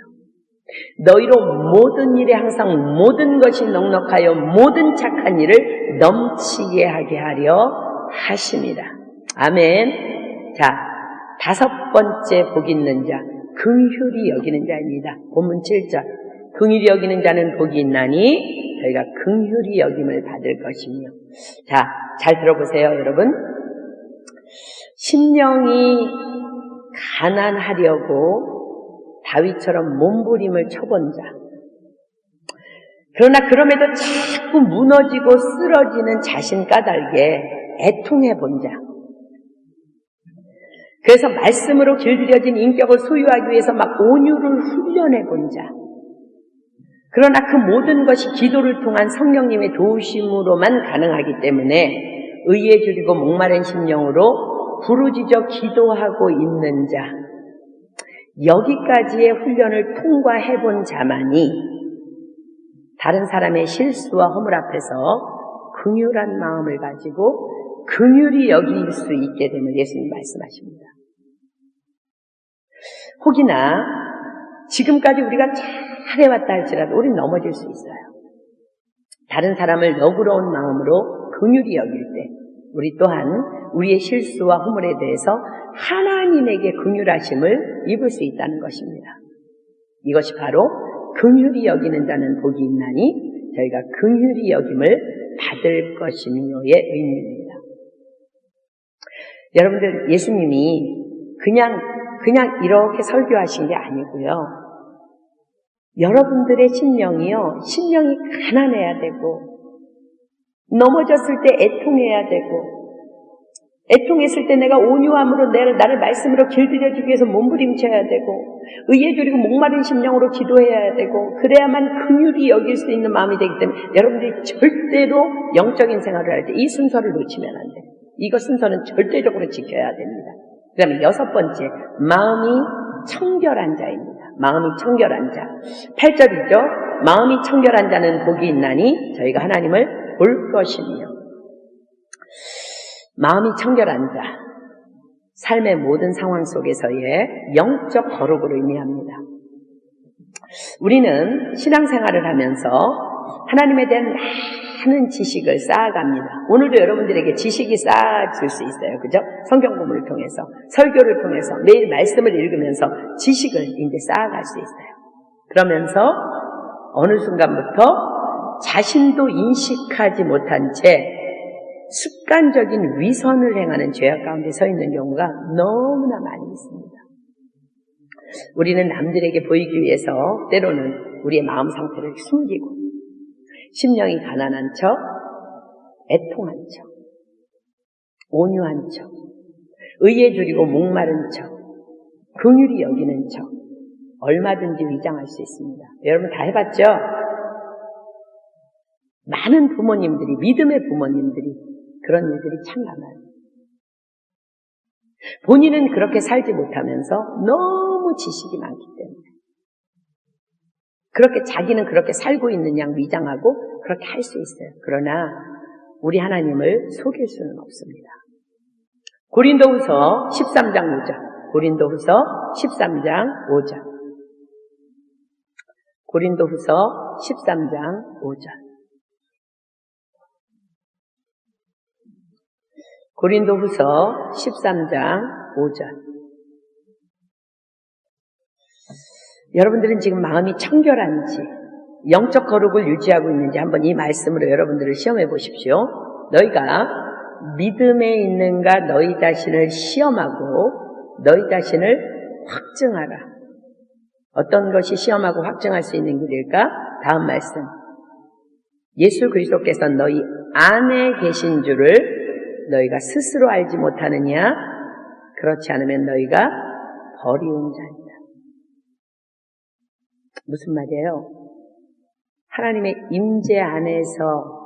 너희로 모든 일에 항상 모든 것이 넉넉하여 모든 착한 일을 넘치게 하게 하려 하십니다. 아멘. 자, 다섯 번째 복 있는 자, 긍휼히 여기는 자입니다. 본문 7절. 긍휼히 여기는 자는 복이 있나니 저희가 긍휼히 여김을 받을 것이며. 자, 잘 들어보세요, 여러분. 심령이 가난하려고 다윗처럼 몸부림을 쳐본 자, 그러나 그럼에도 자꾸 무너지고 쓰러지는 자신 까닭에 애통해 본 자, 그래서 말씀으로 길들여진 인격을 소유하기 위해서 막 온유를 훈련해 본 자, 그러나 그 모든 것이 기도를 통한 성령님의 도우심으로만 가능하기 때문에 의에 줄이고 목마른 심령으로 부르짖어 기도하고 있는 자, 여기까지의 훈련을 통과해 본 자만이 다른 사람의 실수와 허물 앞에서 긍휼한 마음을 가지고 긍휼히 여길 수 있게 됨을 예수님 말씀하십니다. 혹이나 지금까지 우리가 잘해왔다 할지라도 우린 넘어질 수 있어요. 다른 사람을 너그러운 마음으로 긍휼히 여길 때 우리 또한 우리의 실수와 허물에 대해서 하나님에게 긍휼하심을 입을 수 있다는 것입니다. 이것이 바로 긍휼히 여기는 자는 복이 있나니 저희가 긍휼히 여김을 받을 것이며의 의미입니다. 여러분들, 예수님이 그냥 이렇게 설교하신 게 아니고요. 여러분들의 심령이 가난해야 되고, 넘어졌을 때 애통해야 되고, 애통했을 때 내가 온유함으로 나를 말씀으로 길들여주기 위해서 몸부림쳐야 되고, 의에 줄이고 목마른 심령으로 기도해야 되고, 그래야만 긍휼히 여길 수 있는 마음이 되기 때문에 여러분들이 절대로 영적인 생활을 할 때 이 순서를 놓치면 안 돼요. 이거 순서는 절대적으로 지켜야 됩니다. 그 다음에 여섯 번째, 마음이 청결한 자입니다. 마음이 청결한 자. 8절이죠. 마음이 청결한 자는 복이 있나니 저희가 하나님을 볼 것이며. 마음이 청결한 자, 삶의 모든 상황 속에서의 영적 거룩으로 의미합니다. 우리는 신앙생활을 하면서 하나님에 대한 많은 지식을 쌓아갑니다. 오늘도 여러분들에게 지식이 쌓아질 수 있어요. 그죠? 성경 공부를 통해서, 설교를 통해서, 매일 말씀을 읽으면서 지식을 이제 쌓아갈 수 있어요. 그러면서 어느 순간부터 자신도 인식하지 못한 채 습관적인 위선을 행하는 죄악 가운데 서 있는 경우가 너무나 많이 있습니다. 우리는 남들에게 보이기 위해서 때로는 우리의 마음 상태를 숨기고 심령이 가난한 척, 애통한 척, 온유한 척, 의에 줄이고 목마른 척, 긍휼히 여기는 척 얼마든지 위장할 수 있습니다. 여러분 다 해봤죠? 많은 부모님들이, 믿음의 부모님들이 그런 일들이 참 많아요. 본인은 그렇게 살지 못하면서 너무 지식이 많기 때문에 그렇게 자기는 그렇게 살고 있는 양 위장하고 그렇게 할 수 있어요. 그러나 우리 하나님을 속일 수는 없습니다. 고린도후서 13장 5절. 고린도후서 13장 5절. 고린도후서 13장 5절. 고린도후서 13장 5절. 여러분들은 지금 마음이 청결한지 영적 거룩을 유지하고 있는지 한번 이 말씀으로 여러분들을 시험해 보십시오. 너희가 믿음에 있는가 너희 자신을 시험하고 너희 자신을 확증하라. 어떤 것이 시험하고 확증할 수 있는 길일까? 다음 말씀. 예수 그리스도께서 너희 안에 계신 줄을 너희가 스스로 알지 못하느냐? 그렇지 않으면 너희가 버리운 자이다. 무슨 말이에요? 하나님의 임재 안에서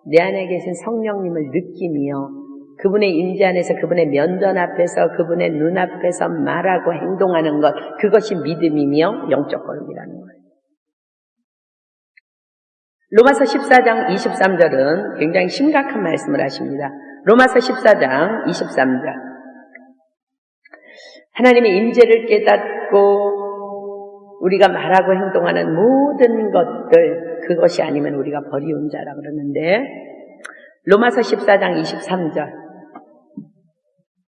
내 안에 계신 성령님을 느끼며 그분의 임재 안에서 그분의 면전 앞에서 그분의 눈앞에서 말하고 행동하는 것, 그것이 믿음이며 영적 거룩이라는 거예요. 로마서 14장 23절은 굉장히 심각한 말씀을 하십니다. 로마서 14장 23절. 하나님의 임재를 깨닫고 우리가 말하고 행동하는 모든 것들, 그것이 아니면 우리가 버리운 자라 그러는데, 로마서 14장 23절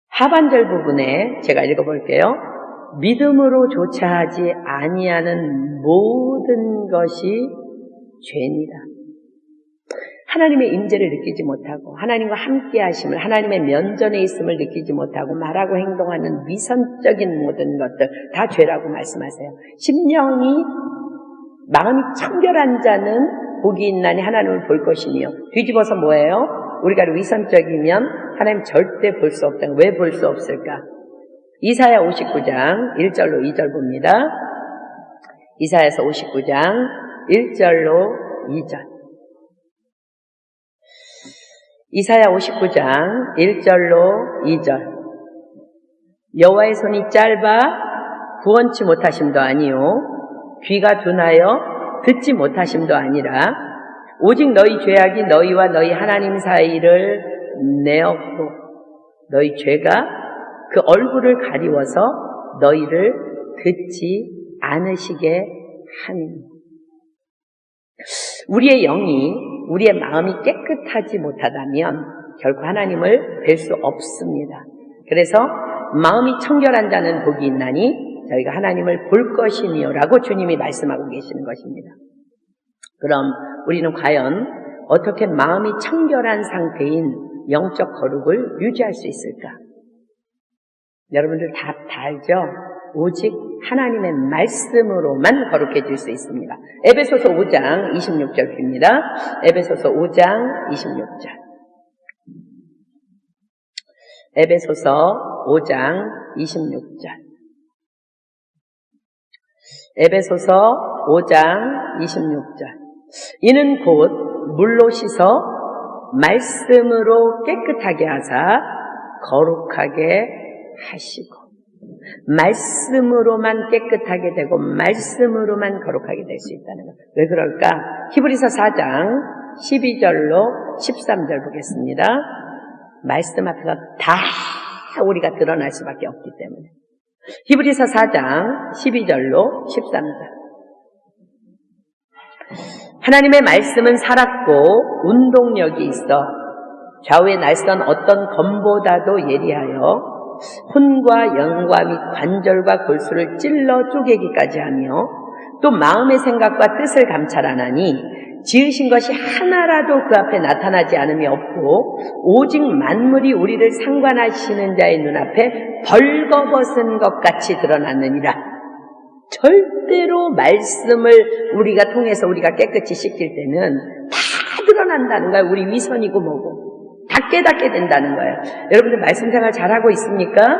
하반절 부분에 제가 읽어볼게요. 믿음으로 조차하지 아니하는 모든 것이 죄니라. 하나님의 임재를 느끼지 못하고 하나님과 함께 하심을, 하나님의 면전에 있음을 느끼지 못하고 말하고 행동하는 위선적인 모든 것들 다 죄라고 말씀하세요. 심령이, 마음이 청결한 자는 복이 있나니 하나님을 볼 것이며, 뒤집어서 뭐예요? 우리가 위선적이면 하나님 절대 볼 수 없다. 왜 볼 수 없을까? 이사야 59장 1절로 2절 봅니다. 이사야서 59장 1절로 2절. 이사야 59장 1절로 2절. 여호와의 손이 짧아 구원치 못하심도 아니요 귀가 둔하여 듣지 못하심도 아니라 오직 너희 죄악이 너희와 너희 하나님 사이를 내었고 너희 죄가 그 얼굴을 가리워서 너희를 듣지 않으시게 하니. 우리의 영이, 우리의 마음이 깨끗하지 못하다면 결코 하나님을 뵐 수 없습니다. 그래서 마음이 청결한 자는 복이 있나니 저희가 하나님을 볼 것이며 라고 주님이 말씀하고 계시는 것입니다. 그럼 우리는 과연 어떻게 마음이 청결한 상태인 영적 거룩을 유지할 수 있을까? 여러분들 다 알죠? 오직 하나님의 말씀으로만 거룩해질 수 있습니다. 에베소서 5장 26절 봅니다. 에베소서 5장 26절. 에베소서 5장 26절. 에베소서 5장 26절. 이는 곧 물로 씻어 말씀으로 깨끗하게 하사 거룩하게 하시고, 말씀으로만 깨끗하게 되고 말씀으로만 거룩하게 될 수 있다는 것. 왜 그럴까? 히브리서 4장 12절로 13절 보겠습니다. 말씀 앞에서 다 우리가 드러날 수밖에 없기 때문에. 히브리서 4장 12절로 13절. 하나님의 말씀은 살았고 운동력이 있어 좌우에 날선 어떤 검보다도 예리하여 혼과 영과 및 관절과 골수를 찔러 쪼개기까지 하며 또 마음의 생각과 뜻을 감찰하나니 지으신 것이 하나라도 그 앞에 나타나지 않음이 없고 오직 만물이 우리를 상관하시는 자의 눈앞에 벌거벗은 것 같이 드러났느니라. 절대로 말씀을 우리가 통해서 우리가 깨끗이 씻길 때는 다 드러난다는 거예요. 우리 위선이고 뭐고 다 깨닫게 된다는 거예요. 여러분들 말씀 생활 잘하고 있습니까?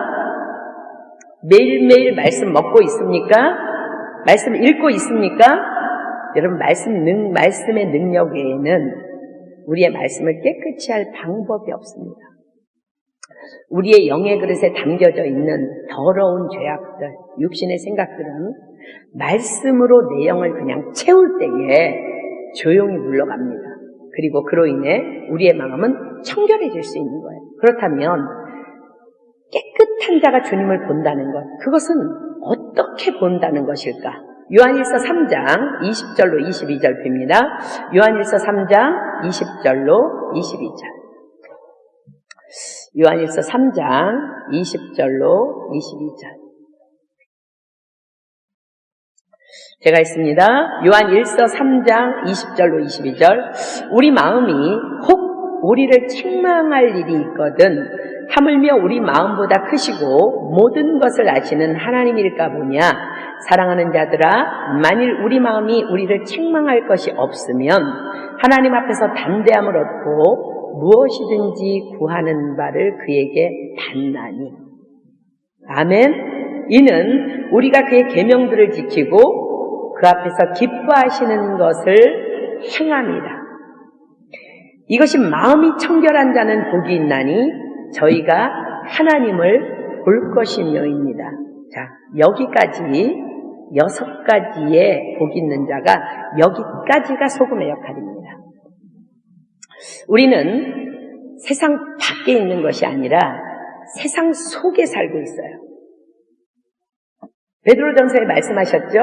매일매일 말씀 먹고 있습니까? 말씀 읽고 있습니까? 여러분 말씀의 능력 외에는 우리의 말씀을 깨끗이 할 방법이 없습니다. 우리의 영의 그릇에 담겨져 있는 더러운 죄악들, 육신의 생각들은 말씀으로 내 영을 그냥 채울 때에 조용히 물러갑니다. 그리고 그로 인해 우리의 마음은 청결해질 수 있는 거예요. 그렇다면 깨끗한 자가 주님을 본다는 것, 그것은 어떻게 본다는 것일까? 요한일서 3장 20절로 22절 봅니다. 요한일서 3장 20절로 22절. 요한일서 3장 20절로 22절. 제가 했습니다. 요한일서 3장 20절로 22절. 우리 마음이 혹 우리를 책망할 일이 있거든 하물며 우리 마음보다 크시고 모든 것을 아시는 하나님일까 보냐. 사랑하는 자들아, 만일 우리 마음이 우리를 책망할 것이 없으면 하나님 앞에서 담대함을 얻고 무엇이든지 구하는 바를 그에게 받나니. 아멘. 이는 우리가 그의 계명들을 지키고 그 앞에서 기뻐하시는 것을 행합니다. 이것이 마음이 청결한 자는 복이 있나니 저희가 하나님을 볼 것이며입니다. 자, 여기까지 6가지의 복 있는 자가, 여기까지가 소금의 역할입니다. 우리는 세상 밖에 있는 것이 아니라 세상 속에 살고 있어요. 베드로전서에 말씀하셨죠?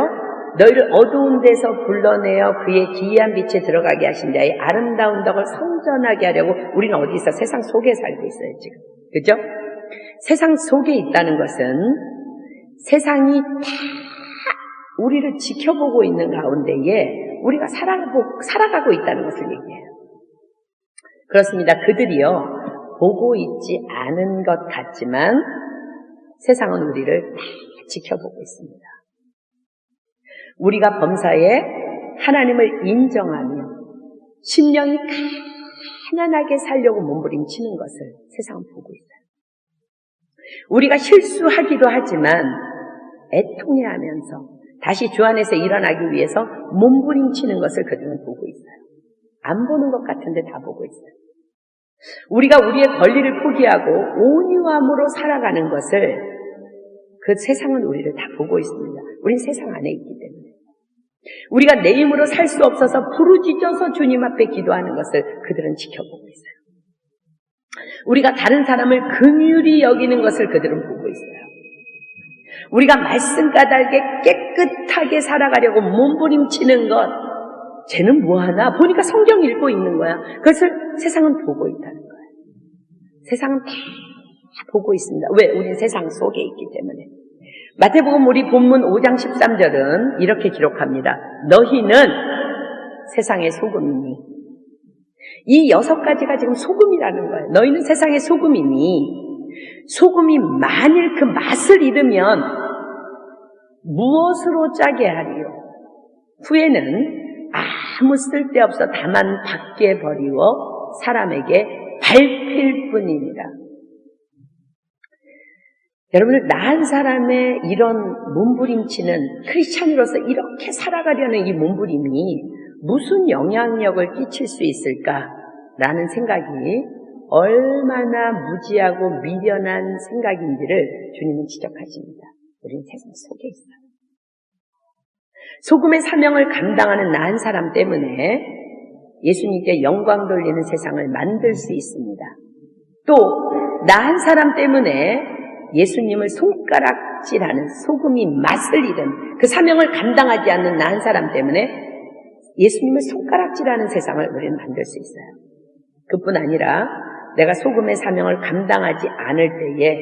너희를 어두운 데서 불러내어 그의 기이한 빛에 들어가게 하신 자의 아름다운 덕을 선전하게 하려고 우리는 어디 있어? 세상 속에 살고 있어요, 지금. 그죠? 세상 속에 있다는 것은 세상이 다 우리를 지켜보고 있는 가운데에 우리가 살아가고 있다는 것을 얘기해요. 그렇습니다. 그들이요, 보고 있지 않은 것 같지만 세상은 우리를 다 지켜보고 있습니다. 우리가 범사에 하나님을 인정하며 심령이 가난하게 살려고 몸부림치는 것을 세상은 보고 있어요. 우리가 실수하기도 하지만 애통해하면서 다시 주 안에서 일어나기 위해서 몸부림치는 것을 그들은 보고 있어요. 안 보는 것 같은데 다 보고 있어요. 우리가 우리의 권리를 포기하고 온유함으로 살아가는 것을 그 세상은 우리를 다 보고 있습니다. 우린 세상 안에 있기 때문에. 우리가 내 힘으로 살 수 없어서 부르짖어서 주님 앞에 기도하는 것을 그들은 지켜보고 있어요. 우리가 다른 사람을 긍휼히 여기는 것을 그들은 보고 있어요. 우리가 말씀 까닭에 깨끗하게 살아가려고 몸부림치는 것, 쟤는 뭐하나? 보니까 성경 읽고 있는 거야. 그것을 세상은 보고 있다는 거예요. 세상은 다 보고 있습니다. 왜? 우린 세상 속에 있기 때문에. 마태복음 우리 본문 5장 13절은 이렇게 기록합니다. 너희는 세상의 소금이니. 이 6가지가 지금 소금이라는 거예요. 너희는 세상의 소금이니 소금이 만일 그 맛을 잃으면 무엇으로 짜게 하리요? 후에는 아무 쓸데없어 다만 밖에 버리워 사람에게 밟힐 뿐입니다. 여러분들, 나한 사람의 이런 몸부림치는, 크리스찬으로서 이렇게 살아가려는 이 몸부림이 무슨 영향력을 끼칠 수 있을까라는 생각이 얼마나 무지하고 미련한 생각인지를 주님은 지적하십니다. 우리는 세상 속에 있어요. 소금의 사명을 감당하는 나한 사람 때문에 예수님께 영광 돌리는 세상을 만들 수 있습니다. 또 나한 사람 때문에 예수님을 손가락질하는, 소금이 맛을 잃은 그 사명을 감당하지 않는 나한 사람 때문에 예수님을 손가락질하는 세상을 우리는 만들 수 있어요. 그뿐 아니라 내가 소금의 사명을 감당하지 않을 때에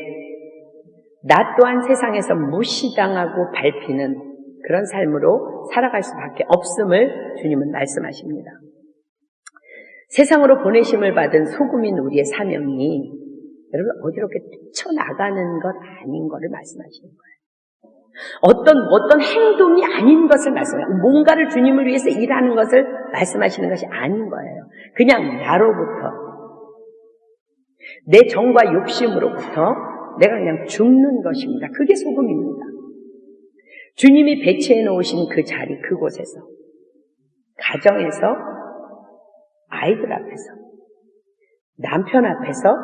나 또한 세상에서 무시당하고 밟히는 그런 삶으로 살아갈 수밖에 없음을 주님은 말씀하십니다. 세상으로 보내심을 받은 소금인 우리의 사명이 여러분 어디로 이렇게 뛰쳐나가는 것 아닌 것을 말씀하시는 거예요. 어떤 행동이 아닌 것을 말씀하세요. 뭔가를 주님을 위해서 일하는 것을 말씀하시는 것이 아닌 거예요. 그냥 나로부터, 내 정과 욕심으로부터 내가 그냥 죽는 것입니다. 그게 소금입니다. 주님이 배치해 놓으신 그 자리, 그곳에서, 가정에서 아이들 앞에서, 남편 앞에서,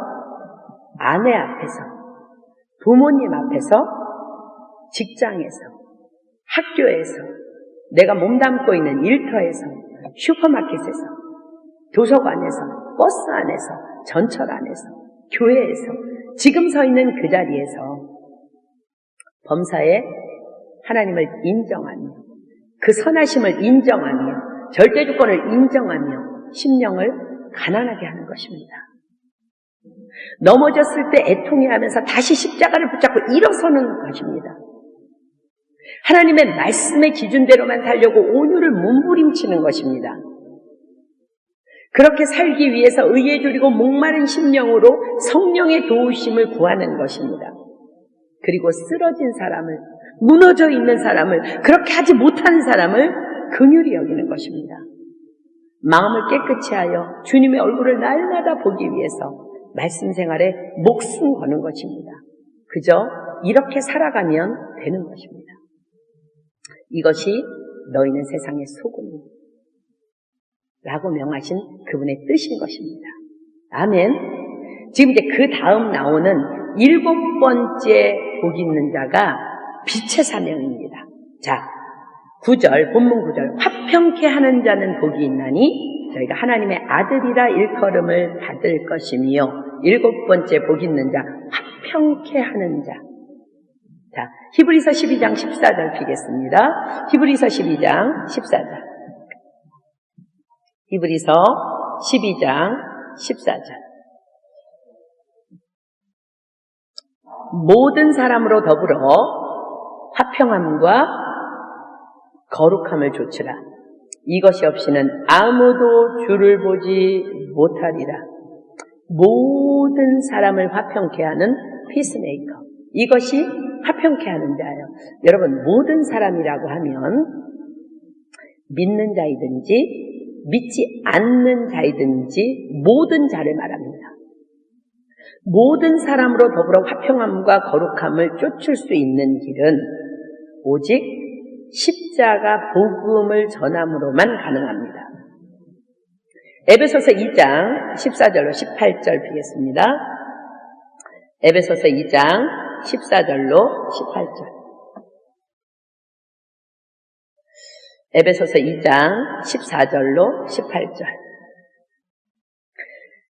아내 앞에서, 부모님 앞에서, 직장에서, 학교에서, 내가 몸담고 있는 일터에서, 슈퍼마켓에서, 도서관에서, 버스 안에서, 전철 안에서, 교회에서, 지금 서 있는 그 자리에서 범사에 하나님을 인정하며 그 선하심을 인정하며 절대 주권을 인정하며 심령을 가난하게 하는 것입니다. 넘어졌을 때 애통해하면서 다시 십자가를 붙잡고 일어서는 것입니다. 하나님의 말씀의 기준대로만 살려고 온유를 몸부림치는 것입니다. 그렇게 살기 위해서 의에 졸이고 목마른 심령으로 성령의 도우심을 구하는 것입니다. 그리고 쓰러진 사람을, 무너져 있는 사람을, 그렇게 하지 못하는 사람을 긍휼히 여기는 것입니다. 마음을 깨끗이 하여 주님의 얼굴을 날마다 보기 위해서 말씀 생활에 목숨 거는 것입니다. 그저 이렇게 살아가면 되는 것입니다. 이것이 너희는 세상의 소금이다 라고 명하신 그분의 뜻인 것입니다. 아멘. 지금 이제 그 다음 나오는 7번째 복 있는 자가 빛의 사명입니다. 자, 9절, 본문 9절. 화평케 하는 자는 복이 있나니 저희가 하나님의 아들이라 일컬음을 받을 것이며 7번째 복 있는 자, 화평케 하는 자. 자, 히브리서 12장 14절 피겠습니다. 히브리서 12장 14절. 히브리서 12장 14절. 모든 사람으로 더불어 화평함과 거룩함을 좇으라. 이것이 없이는 아무도 주를 보지 못하리라. 모든 사람을 화평케 하는 피스메이커. 이것이 화평케 하는 자예요. 여러분, 모든 사람이라고 하면 믿는 자이든지 믿지 않는 자이든지 모든 자를 말합니다. 모든 사람으로 더불어 화평함과 거룩함을 쫓을 수 있는 길은 오직 십자가 복음을 전함으로만 가능합니다. 에베소서 2장 14절로 18절 비겠습니다. 에베소서 2장 14절로 18절. 에베소서 2장 14절로 18절.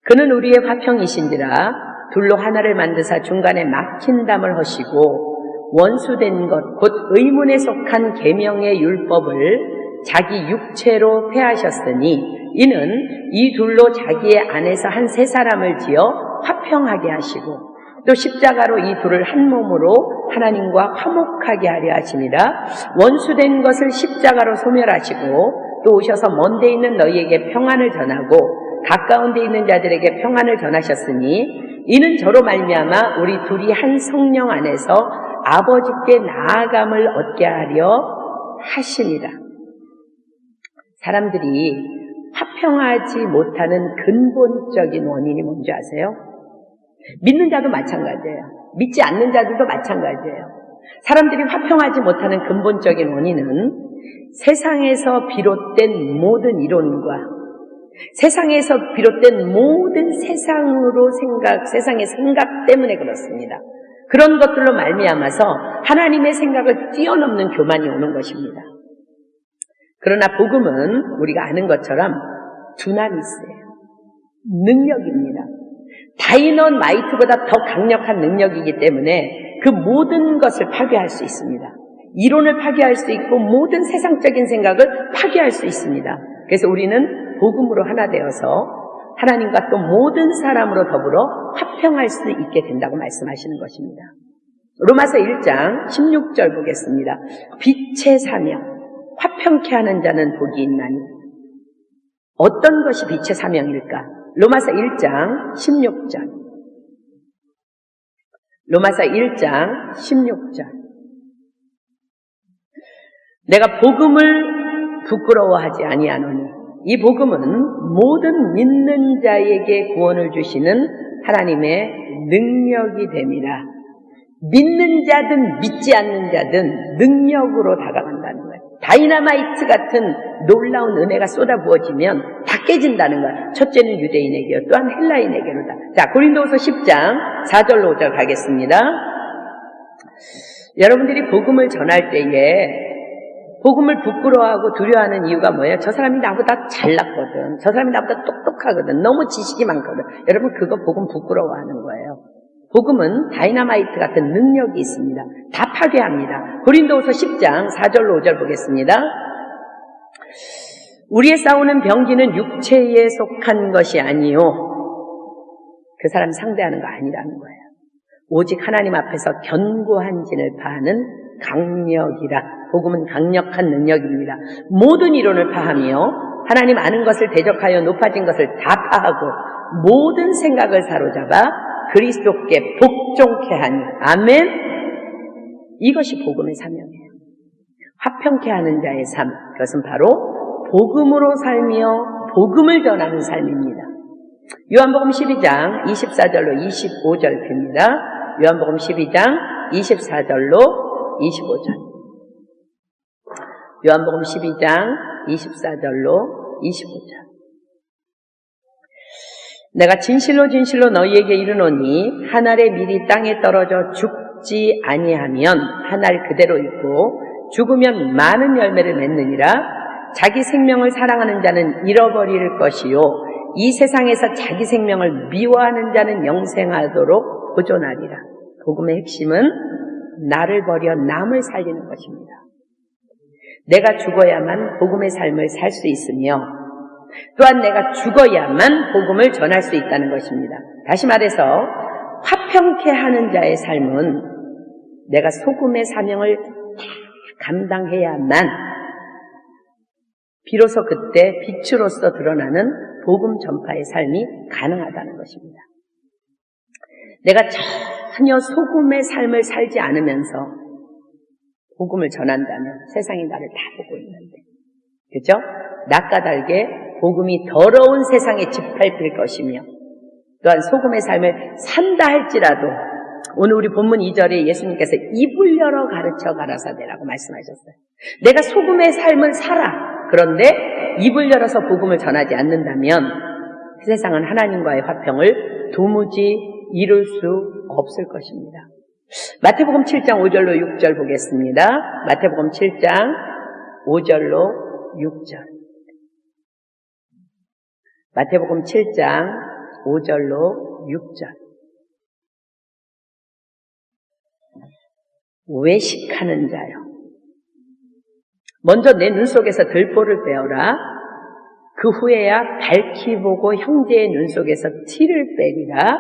그는 우리의 화평이신지라 둘로 하나를 만드사 중간에 막힌 담을 허시고 원수된 것 곧 의문에 속한 계명의 율법을 자기 육체로 폐하셨으니 이는 이 둘로 자기의 안에서 한 세 사람을 지어 화평하게 하시고 또 십자가로 이 둘을 한 몸으로 하나님과 화목하게 하려 하시니라. 원수된 것을 십자가로 소멸하시고 또 오셔서 먼 데 있는 너희에게 평안을 전하고 가까운 데 있는 자들에게 평안을 전하셨으니 이는 저로 말미암아 우리 둘이 한 성령 안에서 아버지께 나아감을 얻게 하려 하시니라. 사람들이 화평하지 못하는 근본적인 원인이 뭔지 아세요? 믿는 자도 마찬가지예요. 믿지 않는 자들도 마찬가지예요. 사람들이 화평하지 못하는 근본적인 원인은 세상에서 비롯된 모든 이론과 세상에서 비롯된 모든 세상의 생각 때문에 그렇습니다. 그런 것들로 말미암아서 하나님의 생각을 뛰어넘는 교만이 오는 것입니다. 그러나 복음은 우리가 아는 것처럼 두나미스예요. 능력입니다. 다이너마이트보다 더 강력한 능력이기 때문에 그 모든 것을 파괴할 수 있습니다. 이론을 파괴할 수 있고 모든 세상적인 생각을 파괴할 수 있습니다. 그래서 우리는 복음으로 하나 되어서 하나님과 또 모든 사람으로 더불어 화평할 수 있게 된다고 말씀하시는 것입니다. 로마서 1장 16절 보겠습니다. 빛의 사명, 화평케 하는 자는 복이 있나니. 어떤 것이 빛의 사명일까? 로마서 1장 16절. 로마서 1장 16절. 내가 복음을 부끄러워하지 아니하노니 이 복음은 모든 믿는 자에게 구원을 주시는 하나님의 능력이 됨이라. 믿는 자든 믿지 않는 자든 능력으로 다가간다는 거예요. 다이너마이트 같은 놀라운 은혜가 쏟아부어지면 다 깨진다는 거야. 첫째는 유대인에게요. 또한 헬라인에게로다. 자, 고린도후서 10장 4절로 5절 가겠습니다. 여러분들이 복음을 전할 때에 복음을 부끄러워하고 두려워하는 이유가 뭐예요? 저 사람이 나보다 잘났거든. 저 사람이 나보다 똑똑하거든. 너무 지식이 많거든. 여러분 그거 복음 부끄러워하는 거예요. 복음은 다이너마이트 같은 능력이 있습니다. 다 파괴합니다. 고린도후서 10장 4절로 5절 보겠습니다. 우리의 싸우는 병기는 육체에 속한 것이 아니요. 그 사람 상대하는 거 아니라는 거예요. 오직 하나님 앞에서 견고한 진을 파하는 강력이라. 복음은 강력한 능력입니다. 모든 이론을 파하며 하나님 아는 것을 대적하여 높아진 것을 다 파하고 모든 생각을 사로잡아 그리스도께 복종케 하니. 아멘. 이것이 복음의 사명이에요. 화평케 하는 자의 삶, 그것은 바로 복음으로 살며 복음을 전하는 삶입니다. 요한복음 12장 24절로 25절입니다. 요한복음 12장 24절로 25절. 요한복음 12장 24절로 25절. 내가 진실로 진실로 너희에게 이르노니 한 알의 밀이 땅에 떨어져 죽지 아니하면 한 알 그대로 있고 죽으면 많은 열매를 맺느니라. 자기 생명을 사랑하는 자는 잃어버릴 것이요 이 세상에서 자기 생명을 미워하는 자는 영생하도록 보존하리라. 복음의 핵심은 나를 버려 남을 살리는 것입니다. 내가 죽어야만 복음의 삶을 살 수 있으며 또한 내가 죽어야만 복음을 전할 수 있다는 것입니다. 다시 말해서 화평케 하는 자의 삶은 내가 소금의 사명을 다 감당해야만 비로소 그때 빛으로서 드러나는 복음 전파의 삶이 가능하다는 것입니다. 내가 전혀 소금의 삶을 살지 않으면서 복음을 전한다면 세상이 나를 다 보고 있는데, 그죠? 낯가달게 복음이 더러운 세상에 짓밟힐 것이며 또한 소금의 삶을 산다 할지라도 오늘 우리 본문 2절에 예수님께서 입을 열어 가르쳐 가라사대라고 말씀하셨어요. 내가 소금의 삶을 살아. 그런데 입을 열어서 복음을 전하지 않는다면 그 세상은 하나님과의 화평을 도무지 이룰 수 없을 것입니다. 마태복음 7장 5절로 6절 보겠습니다. 마태복음 7장 5절로 6절. 마태복음 7장 5절로 6절. 외식하는 자요. 먼저 내 눈 속에서 들보를 빼어라. 그 후에야 밝히 보고 형제의 눈 속에서 티를 빼리라.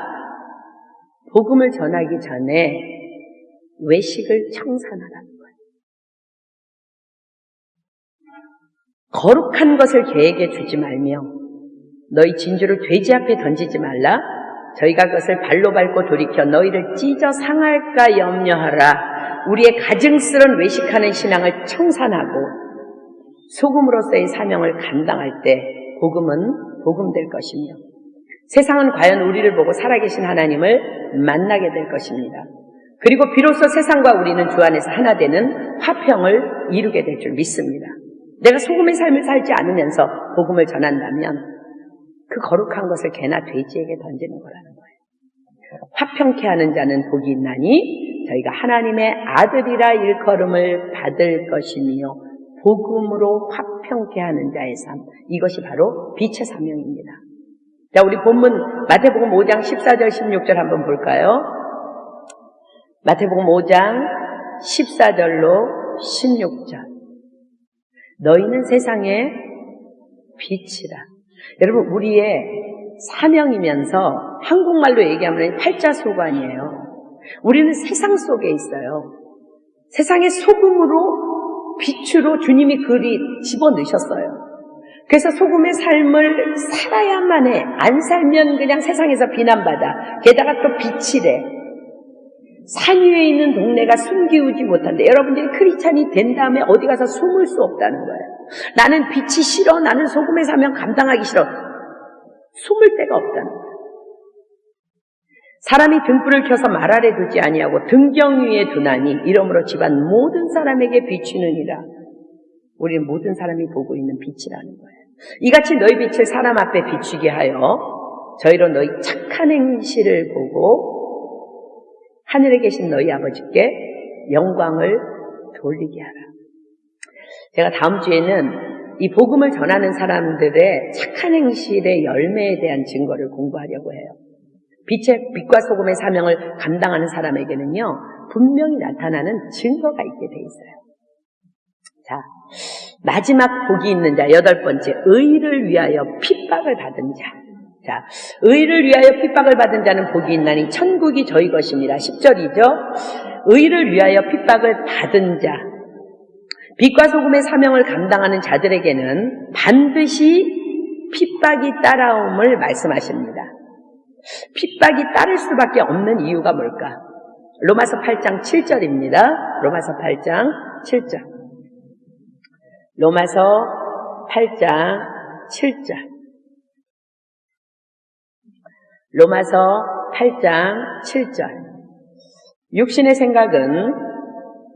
복음을 전하기 전에 외식을 청산하라는 거예요. 거룩한 것을 개에게 주지 말며 너희 진주를 돼지 앞에 던지지 말라. 저희가 그것을 발로 밟고 돌이켜 너희를 찢어 상할까 염려하라. 우리의 가증스런 외식하는 신앙을 청산하고 소금으로서의 사명을 감당할 때 복음은 복음될 것이며 세상은 과연 우리를 보고 살아계신 하나님을 만나게 될 것입니다. 그리고 비로소 세상과 우리는 주 안에서 하나 되는 화평을 이루게 될 줄 믿습니다. 내가 소금의 삶을 살지 않으면서 복음을 전한다면 그 거룩한 것을 개나 돼지에게 던지는 거라는 거예요. 화평케 하는 자는 복이 있나니 저희가 하나님의 아들이라 일컬음을 받을 것이며 복음으로 화평케 하는 자의 삶, 이것이 바로 빛의 사명입니다. 자, 우리 본문 마태복음 5장 14절 16절 한번 볼까요? 마태복음 5장 14절로 16절. 너희는 세상의 빛이라. 여러분, 우리의 사명이면서 한국말로 얘기하면 팔자소관이에요. 우리는 세상 속에 있어요. 세상의 소금으로 빛으로 주님이 그리 집어넣으셨어요. 그래서 소금의 삶을 살아야만 해. 안 살면 그냥 세상에서 비난받아. 게다가 또 빛이래. 산 위에 있는 동네가 숨기우지 못한데 여러분들이 크리스찬이 된 다음에 어디 가서 숨을 수 없다는 거예요. 나는 빛이 싫어. 나는 소금의 사명 감당하기 싫어. 숨을 데가 없다는 거예요. 사람이 등불을 켜서 말 아래 두지 아니하고 등경 위에 두나니 이러므로 집안 모든 사람에게 비추느니라. 우리는 모든 사람이 보고 있는 빛이라는 거예요. 이같이 너희 빛을 사람 앞에 비추게 하여 저희로 너희 착한 행실을 보고 하늘에 계신 너희 아버지께 영광을 돌리게 하라. 제가 다음 주에는 이 복음을 전하는 사람들의 착한 행실의 열매에 대한 증거를 공부하려고 해요. 빛과 소금의 사명을 감당하는 사람에게는요, 분명히 나타나는 증거가 있게 돼 있어요. 자, 마지막 복이 있는 자, 8번째, 의를 위하여 핍박을 받은 자. 자, 의를 위하여 핍박을 받은 자는 복이 있나니 천국이 저희 것입니다. 10절이죠. 의를 위하여 핍박을 받은 자. 빛과 소금의 사명을 감당하는 자들에게는 반드시 핍박이 따라옴을 말씀하십니다. 핍박이 따를 수밖에 없는 이유가 뭘까? 로마서 8장 7절입니다. 로마서 8장 7절. 로마서 8장 7절. 로마서 8장 7절. 육신의 생각은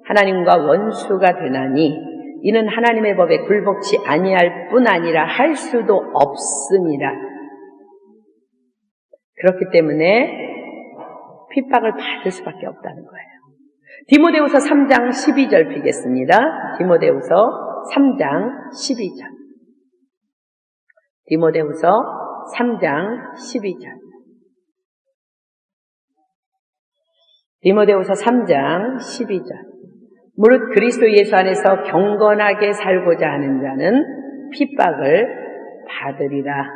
하나님과 원수가 되나니 이는 하나님의 법에 굴복치 아니할 뿐 아니라 할 수도 없습니다. 그렇기 때문에 핍박을 받을 수밖에 없다는 거예요. 디모데후서 3장 12절 피겠습니다. 디모데후서 3장 12절. 디모데후서 3장 12절. 디모데후서 3장 12절. 무릇 그리스도 예수 안에서 경건하게 살고자 하는 자는 핍박을 받으리라.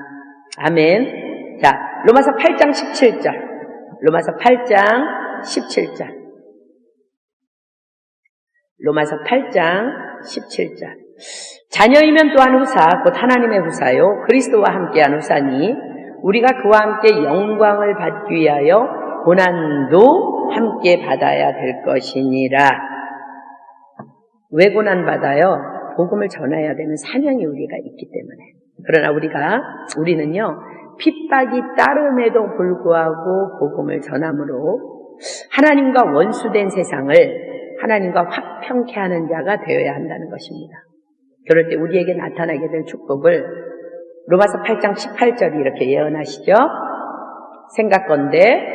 아멘. 자, 로마서 8장 17절. 로마서 8장 17절. 로마서 8장 17절. 자녀이면 또한 후사, 곧 하나님의 후사요, 그리스도와 함께한 후사니 우리가 그와 함께 영광을 받기 위하여 고난도 함께 받아야 될 것이니라. 왜 고난 받아요? 복음을 전해야 되는 사명이 우리가 있기 때문에. 그러나 우리는요, 핍박이 따름에도 불구하고 복음을 전함으로 하나님과 원수된 세상을 하나님과 화평케 하는 자가 되어야 한다는 것입니다. 그럴 때 우리에게 나타나게 될 축복을 로마서 8장 18절이 이렇게 예언하시죠. 생각건대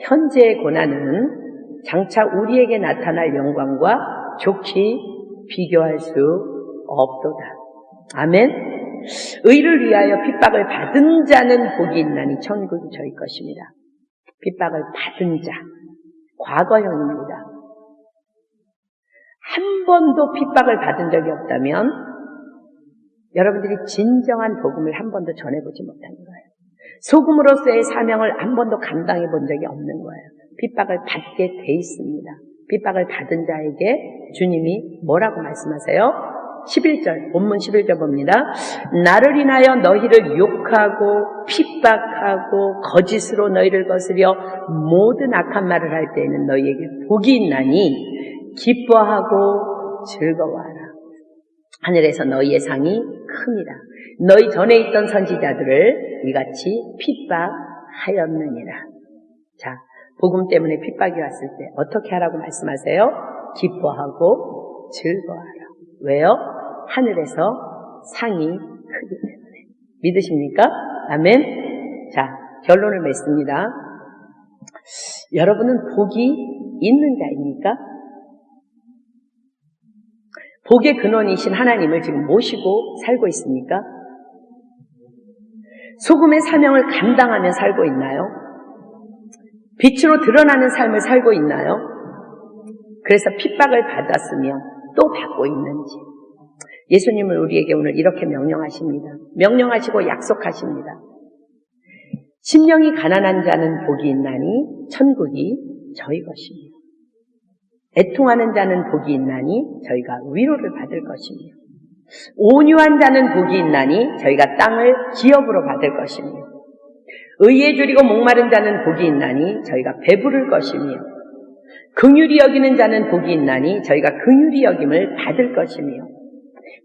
현재의 고난은 장차 우리에게 나타날 영광과 좋게 비교할 수 없도다. 아멘. 의를 위하여 핍박을 받은 자는 복이 있나니 천국이 저희 것입니다. 핍박을 받은 자, 과거형입니다. 한 번도 핍박을 받은 적이 없다면 여러분들이 진정한 복음을 한 번도 전해보지 못하는 거예요. 소금으로서의 사명을 한 번도 감당해 본 적이 없는 거예요. 핍박을 받게 돼 있습니다. 핍박을 받은 자에게 주님이 뭐라고 말씀하세요? 11절, 본문 11절 봅니다. 나를 인하여 너희를 욕하고 핍박하고 거짓으로 너희를 거스려 모든 악한 말을 할 때에는 너희에게 복이 있나니 기뻐하고 즐거워하라. 하늘에서 너희의 상이 큽니다. 너희 전에 있던 선지자들을 이같이 핍박하였느니라. 자, 복음 때문에 핍박이 왔을 때 어떻게 하라고 말씀하세요? 기뻐하고 즐거워하라. 왜요? 하늘에서 상이 크기 때문에. 믿으십니까? 아멘. 자, 결론을 맺습니다. 여러분은 복이 있는 자입니까? 복의 근원이신 하나님을 지금 모시고 살고 있습니까? 소금의 사명을 감당하며 살고 있나요? 빛으로 드러나는 삶을 살고 있나요? 그래서 핍박을 받았으며 또 받고 있는지. 예수님은 우리에게 오늘 이렇게 명령하십니다. 명령하시고 약속하십니다. 심령이 가난한 자는 복이 있나니 천국이 저희 것이며 애통하는 자는 복이 있나니 저희가 위로를 받을 것이며 온유한 자는 복이 있나니 저희가 땅을 기업으로 받을 것이며 의에 줄이고 목마른 자는 복이 있나니 저희가 배부를 것이며 긍휼히 여기는 자는 복이 있나니 저희가 긍휼히 여김을 받을 것이며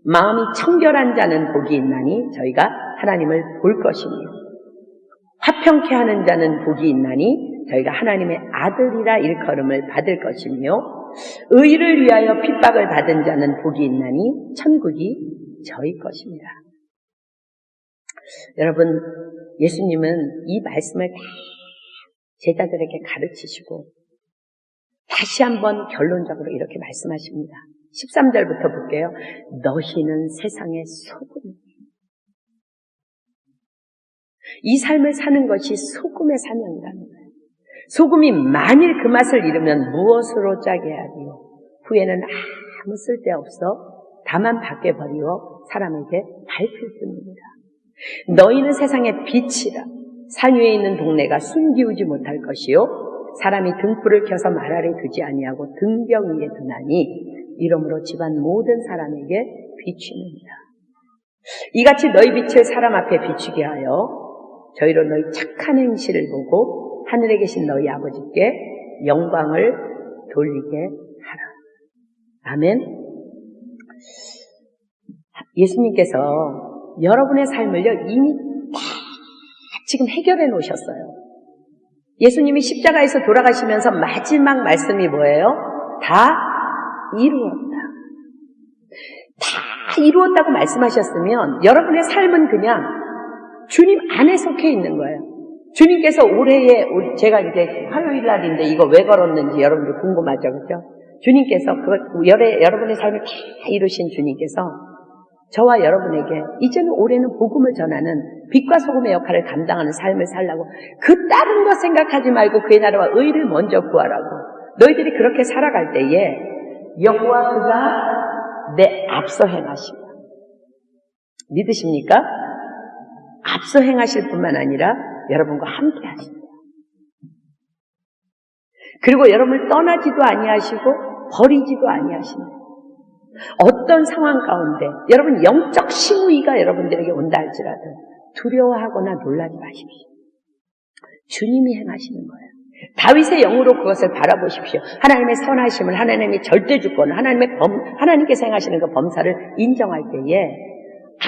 마음이 청결한 자는 복이 있나니 저희가 하나님을 볼 것이며 화평케 하는 자는 복이 있나니 저희가 하나님의 아들이라 일컬음을 받을 것이며 의를 위하여 핍박을 받은 자는 복이 있나니 천국이 저희 것입니다. 여러분, 예수님은 이 말씀을 다 제자들에게 가르치시고 다시 한번 결론적으로 이렇게 말씀하십니다. 13절부터 볼게요. 너희는 세상의 소금이에요. 이 삶을 사는 것이 소금의 사명이라는 거예요. 소금이 만일 그 맛을 잃으면 무엇으로 짜게 하리요? 후에는 아무 쓸데없어 다만 밖에 버리워 사람에게 밟힐 뿐입니다. 너희는 세상의 빛이라. 산 위에 있는 동네가 숨기우지 못할 것이요 사람이 등불을 켜서 말 아래 두지 아니하고 등경 위에 두나니 이러므로 집안 모든 사람에게 비추느니라. 이같이 너희 빛을 사람 앞에 비추게 하여 저희로 너희 착한 행실을 보고 하늘에 계신 너희 아버지께 영광을 돌리게 하라. 아멘. 예수님께서 여러분의 삶을요 이미 다 지금 해결해 놓으셨어요. 예수님이 십자가에서 돌아가시면서 마지막 말씀이 뭐예요? 다 이루었다. 다 이루었다고 말씀하셨으면 여러분의 삶은 그냥 주님 안에 속해 있는 거예요. 주님께서 올해에, 제가 이제 화요일 날인데 이거 왜 걸었는지 여러분들 궁금하죠, 그죠? 주님께서 여러분의 삶을 다 이루신 주님께서 저와 여러분에게 이제는 올해는 복음을 전하는 빛과 소금의 역할을 감당하는 삶을 살라고 그 다른 거 생각하지 말고 그의 나라와 의를 먼저 구하라고 너희들이 그렇게 살아갈 때에 여호와 그가 내 앞서 행하시고 믿으십니까? 앞서 행하실 뿐만 아니라 여러분과 함께 하십니다. 그리고 여러분을 떠나지도 아니하시고 버리지도 아니하십니다. 어떤 상황 가운데 여러분 영적 시무이가 여러분들에게 온다 할지라도 두려워하거나 놀라지 마십시오. 주님이 행하시는 거예요. 다윗의 영으로 그것을 바라보십시오. 하나님의 선하심을, 하나님의 절대주권을, 하나님께서 행하시는 그 범사를 인정할 때에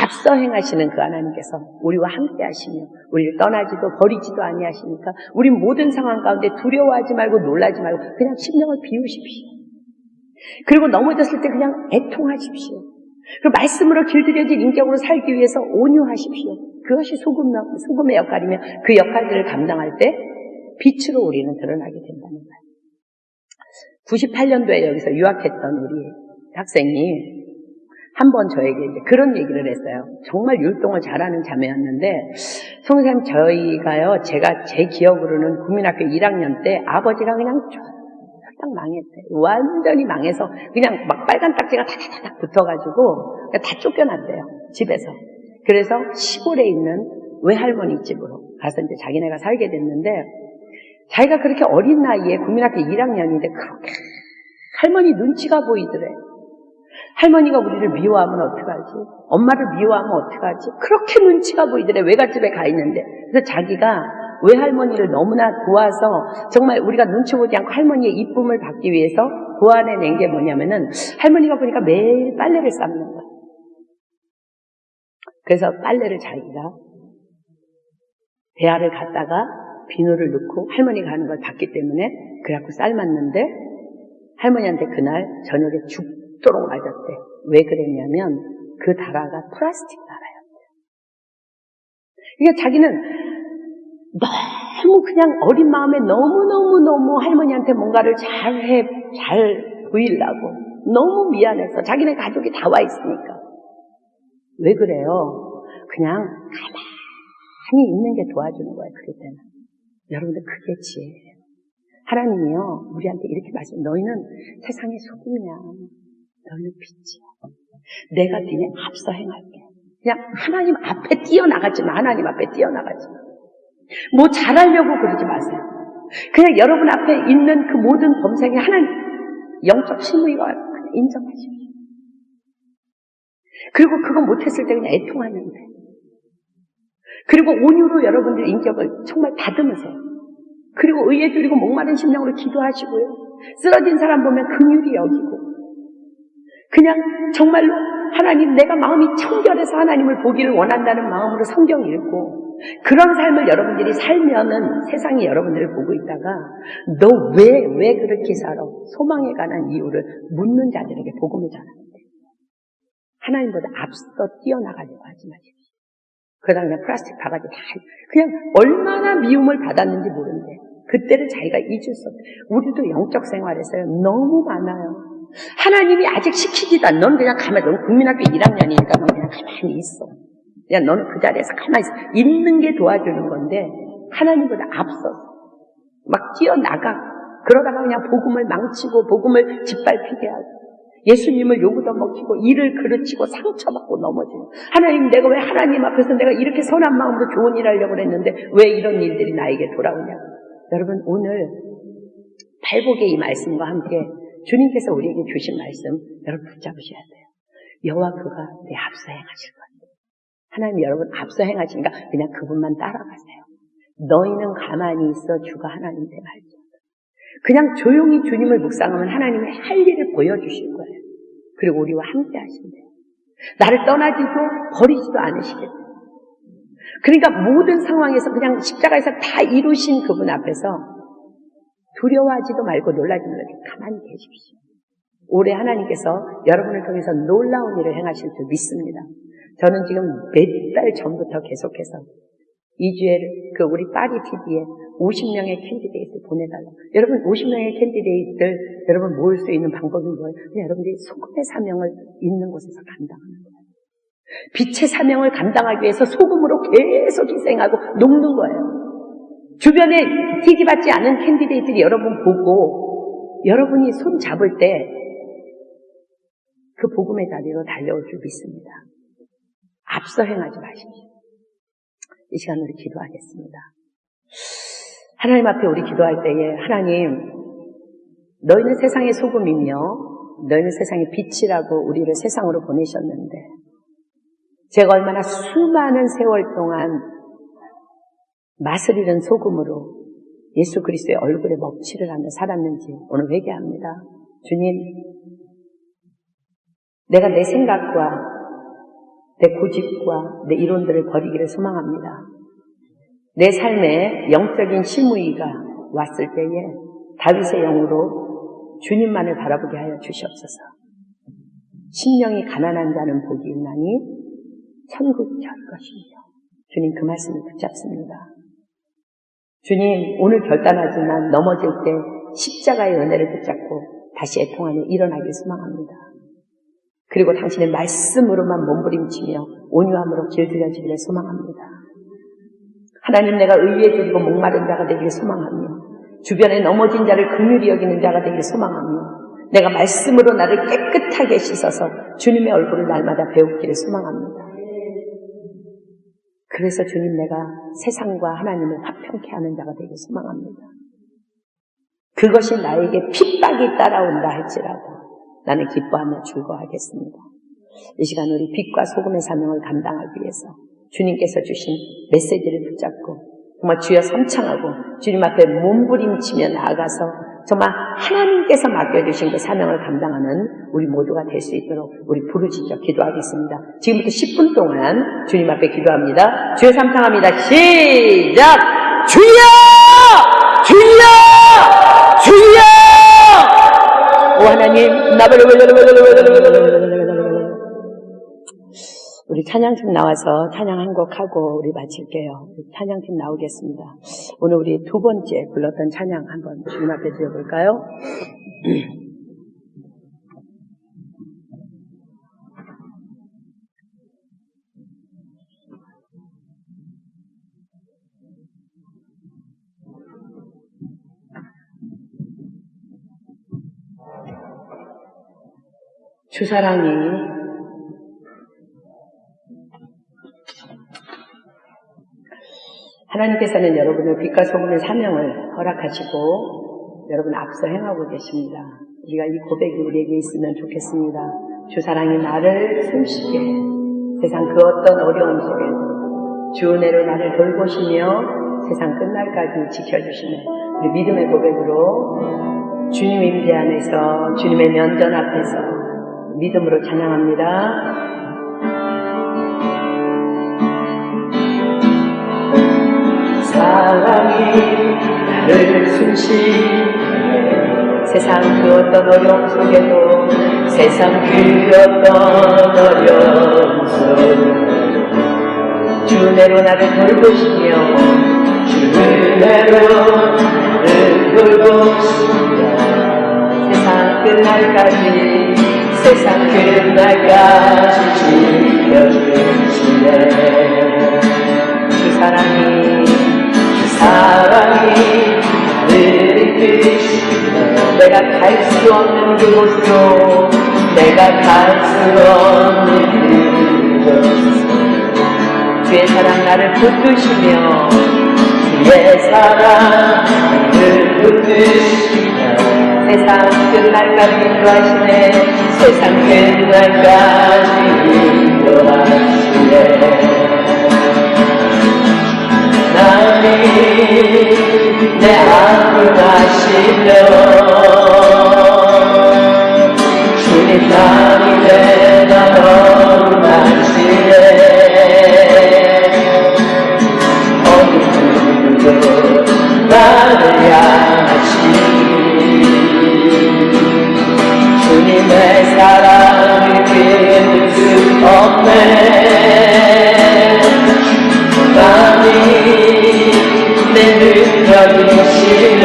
앞서 행하시는 그 하나님께서 우리와 함께 하시며 우리를 떠나지도 버리지도 아니하시니까 우리 모든 상황 가운데 두려워하지 말고 놀라지 말고 그냥 심령을 비우십시오. 그리고 넘어졌을 때 그냥 애통하십시오. 그리고 말씀으로 길들여진 인격으로 살기 위해서 온유하십시오. 그것이 소금의 역할이며 그 역할들을 감당할 때 빛으로 우리는 드러나게 된다는 거예요. 98년도에 여기서 유학했던 우리 학생이 한 번 저에게 이제 그런 얘기를 했어요. 정말 율동을 잘하는 자매였는데, 성사님 저희가요, 제가 제 기억으로는 국민학교 1학년 때 아버지가 그냥 쫙 망했대요. 완전히 망해서 그냥 막 빨간 딱지가 다다닥 붙어가지고 다 쫓겨났대요. 집에서. 그래서 시골에 있는 외할머니 집으로 가서 이제 자기네가 살게 됐는데, 자기가 그렇게 어린 나이에 국민학교 1학년인데 그렇게 할머니 눈치가 보이더래. 할머니가 우리를 미워하면 어떡하지? 엄마를 미워하면 어떡하지? 그렇게 눈치가 보이더래. 외갓집에 가 있는데. 그래서 자기가 외할머니를 너무나 도와서 정말 우리가 눈치 보지 않고 할머니의 이쁨을 받기 위해서 고안해낸 게 뭐냐면은 할머니가 보니까 매일 빨래를 삶는 거야. 그래서 빨래를 자기가 대야를 갖다가 비누를 넣고 할머니가 하는 걸 봤기 때문에 그래갖고 삶았는데 할머니한테 그날 저녁에 죽도록 맞았대. 왜 그랬냐면 그 다라가 플라스틱 다라였대. 그러니까 자기는 너무 그냥 어린 마음에 너무 할머니한테 뭔가를 잘 보이려고 너무 미안해서 자기네 가족이 다 와 있으니까. 왜 그래요? 그냥 가만히 있는 게 도와주는 거예요. 그럴 때는. 여러분들 그게 지혜예요. 하나님이요 우리한테 이렇게 말씀. 너희는 세상의 소금이야. 너희는 빛이야. 내가 니네 앞서 행할게. 그냥 하나님 앞에 뛰어나가지 마. 하나님 앞에 뛰어나가지 마. 뭐 잘하려고 그러지 마세요. 그냥 여러분 앞에 있는 그 모든 범상에 하나님 영적 신무이가 그냥 인정하십시오. 그리고 그거 못했을 때 그냥 애통하면 돼. 그리고 온유로 여러분들 인격을 정말 다듬으세요. 그리고 의에 줄이고 목마른 심령으로 기도하시고요. 쓰러진 사람 보면 긍휼히 여기고 그냥 정말로 하나님 내가 마음이 청결해서 하나님을 보기를 원한다는 마음으로 성경 읽고 그런 삶을 여러분들이 살면은 세상이 여러분들을 보고 있다가 너 왜 그렇게 살아? 소망에 관한 이유를 묻는 자들에게 복음을 전하는데 하나님보다 앞서 뛰어나가려고 하지 마십시오. 그러다 그냥 플라스틱 바가지 다 그냥 얼마나 미움을 받았는지 모르는데 그때를 자기가 잊을 수 없어요. 우리도 영적 생활에서요 너무 많아요. 하나님이 아직 시키지도 않아. 넌 그냥 가만히, 넌 국민학교 1학년이니까 넌 그냥 가만히 있어. 그냥 넌 그 자리에서 가만히 있어. 있는 게 도와주는 건데 하나님보다 앞서서 막 뛰어나가. 그러다가 그냥 복음을 망치고 복음을 짓밟히게 하고 예수님을 요구도 먹히고 일을 그르치고 상처받고 넘어지고 하나님 내가 왜 하나님 앞에서 내가 이렇게 선한 마음으로 좋은 일 하려고 했는데 왜 이런 일들이 나에게 돌아오냐고. 여러분 오늘 팔복의 이 말씀과 함께 주님께서 우리에게 주신 말씀 여러분 붙잡으셔야 돼요. 여호와 그가 내 앞서 행하실 거예요. 하나님 여러분 앞서 행하시니까 그냥 그분만 따라가세요. 너희는 가만히 있어 주가 하나님 되 말죠. 그냥 조용히 주님을 묵상하면 하나님이 할 일을 보여주실 거예요. 그리고 우리와 함께 하신대요. 나를 떠나지도 버리지도 않으시겠대요. 그러니까 모든 상황에서 그냥 십자가에서 다 이루신 그분 앞에서 두려워하지도 말고 놀라지 말고 가만히 계십시오. 올해 하나님께서 여러분을 통해서 놀라운 일을 행하실 줄 믿습니다. 저는 지금 몇 달 전부터 계속해서 2주에 우리 파리 TV에 50명의 캔디데이트를 보내달라고. 여러분 50명의 캔디데이트를 여러분 모을 수 있는 방법이 뭐예요? 그냥 여러분들이 소금의 사명을 있는 곳에서 감당하는 거예요. 빛의 사명을 감당하기 위해서 소금으로 계속 희생하고 녹는 거예요. 주변에 티지받지 않은 캔디데이트를 여러분 보고 여러분이 손 잡을 때 그 복음의 자리로 달려올 줄 믿습니다. 앞서 행하지 마십시오. 이 시간 우리 기도하겠습니다. 하나님 앞에 우리 기도할 때에 하나님 너희는 세상의 소금이며 너희는 세상의 빛이라고 우리를 세상으로 보내셨는데 제가 얼마나 수많은 세월 동안 맛을 잃은 소금으로 예수 그리스도의 얼굴에 먹칠을 하며 살았는지 오늘 회개합니다. 주님, 내가 내 생각과 내 고집과 내 이론들을 버리기를 소망합니다. 내 삶에 영적인 심의가 왔을 때에 다윗의 영으로 주님만을 바라보게 하여 주시옵소서. 심령이 가난한 자는 복이 있나니 천국이 할 것이며 주님 그 말씀을 붙잡습니다. 주님 오늘 결단하지만 넘어질 때 십자가의 은혜를 붙잡고 다시 애통하며 일어나길 소망합니다. 그리고 당신의 말씀으로만 몸부림치며 온유함으로 길들여지기를 소망합니다. 하나님 내가 의에 줄이고 목마른 자가 되기를 소망하며 주변에 넘어진 자를 긍휼히 여기는 자가 되기를 소망하며 내가 말씀으로 나를 깨끗하게 씻어서 주님의 얼굴을 날마다 배우기를 소망합니다. 그래서 주님 내가 세상과 하나님을 화평케 하는 자가 되기를 소망합니다. 그것이 나에게 핍박이 따라온다 할지라도 나는 기뻐하며 즐거워하겠습니다. 이 시간 우리 빛과 소금의 사명을 감당하기 위해서 주님께서 주신 메시지를 붙잡고 정말 주여 삼창하고 주님 앞에 몸부림치며 나아가서 정말 하나님께서 맡겨주신 그 사명을 감당하는 우리 모두가 될 수 있도록 우리 부르짖어 기도하겠습니다. 지금부터 10분 동안 주님 앞에 기도합니다. 주여 삼창합니다. 시작! 주여! 주여! 주여! 오 하나님 우리 찬양팀 나와서 찬양 한 곡 하고 우리 마칠게요. 찬양팀 나오겠습니다. 오늘 우리 두 번째 불렀던 찬양 한번 주님 앞에 드려볼까요? 주 사랑이 하나님께서는 여러분을 빛과 소금의 사명을 허락하시고 여러분 앞서 행하고 계십니다. 우리가 이 고백이 우리에게 있으면 좋겠습니다. 주 사랑이 나를 숨쉬게 세상 그 어떤 어려움 속에도 주 은혜로 나를 돌보시며 세상 끝날까지 지켜주시는 우리 믿음의 고백으로 주님 임재 안에서 주님의 면전 앞에서 믿음으로 찬양합니다. 사랑이 나를 숨쉬게 세상 그 어떤 어려움 속에도 세상 그 어떤 어려움 속에도 주 은혜로 나를 돌보시며 주 은혜로 나를 돌보시며 세상 끝날까지 세상 끝날까지 지켜주시네 주 사랑이 나를 이끄시네 내가 갈 수 없는 그곳으로 내가 갈 수 없는 그곳으로 주의 사랑 나를 붙드시며 주의 사랑 나를 붙드시며 세상 끝날까지 인도하시네 세상 끝날까지 인도하시네 나를 내 앞을 가시며 주님 나를 내가 거룩하시네 나를 향하시니 주님의 사랑을 끊을 수 없네 나니 내 능력이시며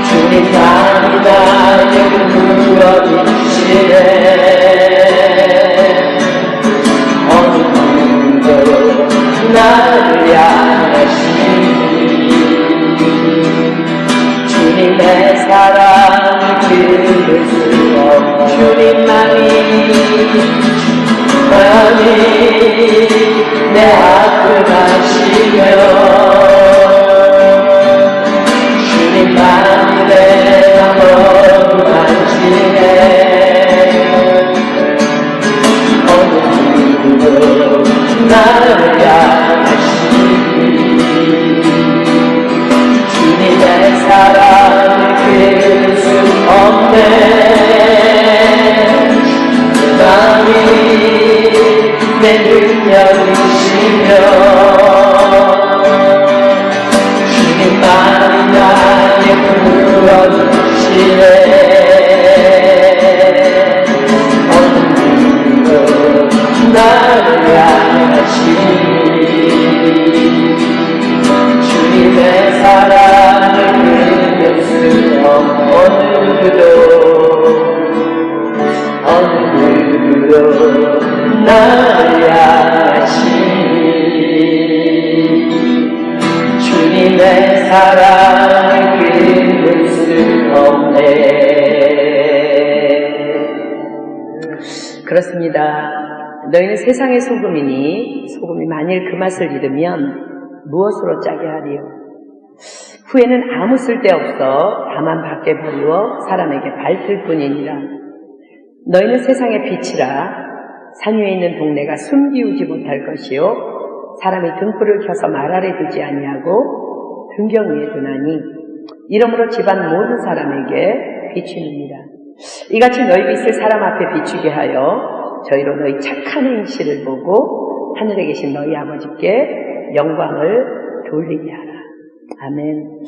주님 나니 나의 구원이시네 나를 향하시니 주님의 사랑을 끊을 수 없는 주님만이 내 앞을 가시며 주님만이 내가 거룩하시네 어느 누구도 나를 향하시니 주님의 사랑을 끊을 수 없네 나니 내 능력이시며 주님만이 나의 구원이시네 어느 누구도 나를 향하시니 주님의 사랑을 끊을 수 없는 어느 누구도 나를 향하시니 주님의 사랑을 끊을 수 없네 그렇습니다. 너희는 세상의 소금이니 소금이 만일 그 맛을 잃으면 무엇으로 짜게 하리요? 후에는 아무 쓸데없어 다만 밖에 버리워 사람에게 밝힐 뿐이니라. 너희는 세상의 빛이라 산 위에 있는 동네가 숨기우지 못할 것이요 사람이 등불을 켜서 말 아래 두지 아니하고 등경 위에 두나니 이러므로 집안 모든 사람에게 비추느니라. 이같이 너희 빛을 사람 앞에 비추게 하여 저희로 너희 착한 행실을 보고 하늘에 계신 너희 아버지께 영광을 돌리게 하라. 아멘.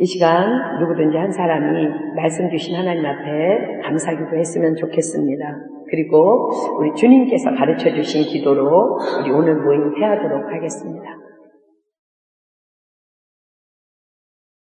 이 시간 누구든지 한 사람이 말씀 주신 하나님 앞에 감사기도 했으면 좋겠습니다. 그리고 우리 주님께서 가르쳐 주신 기도로 우리 오늘 모임 회하도록 하겠습니다.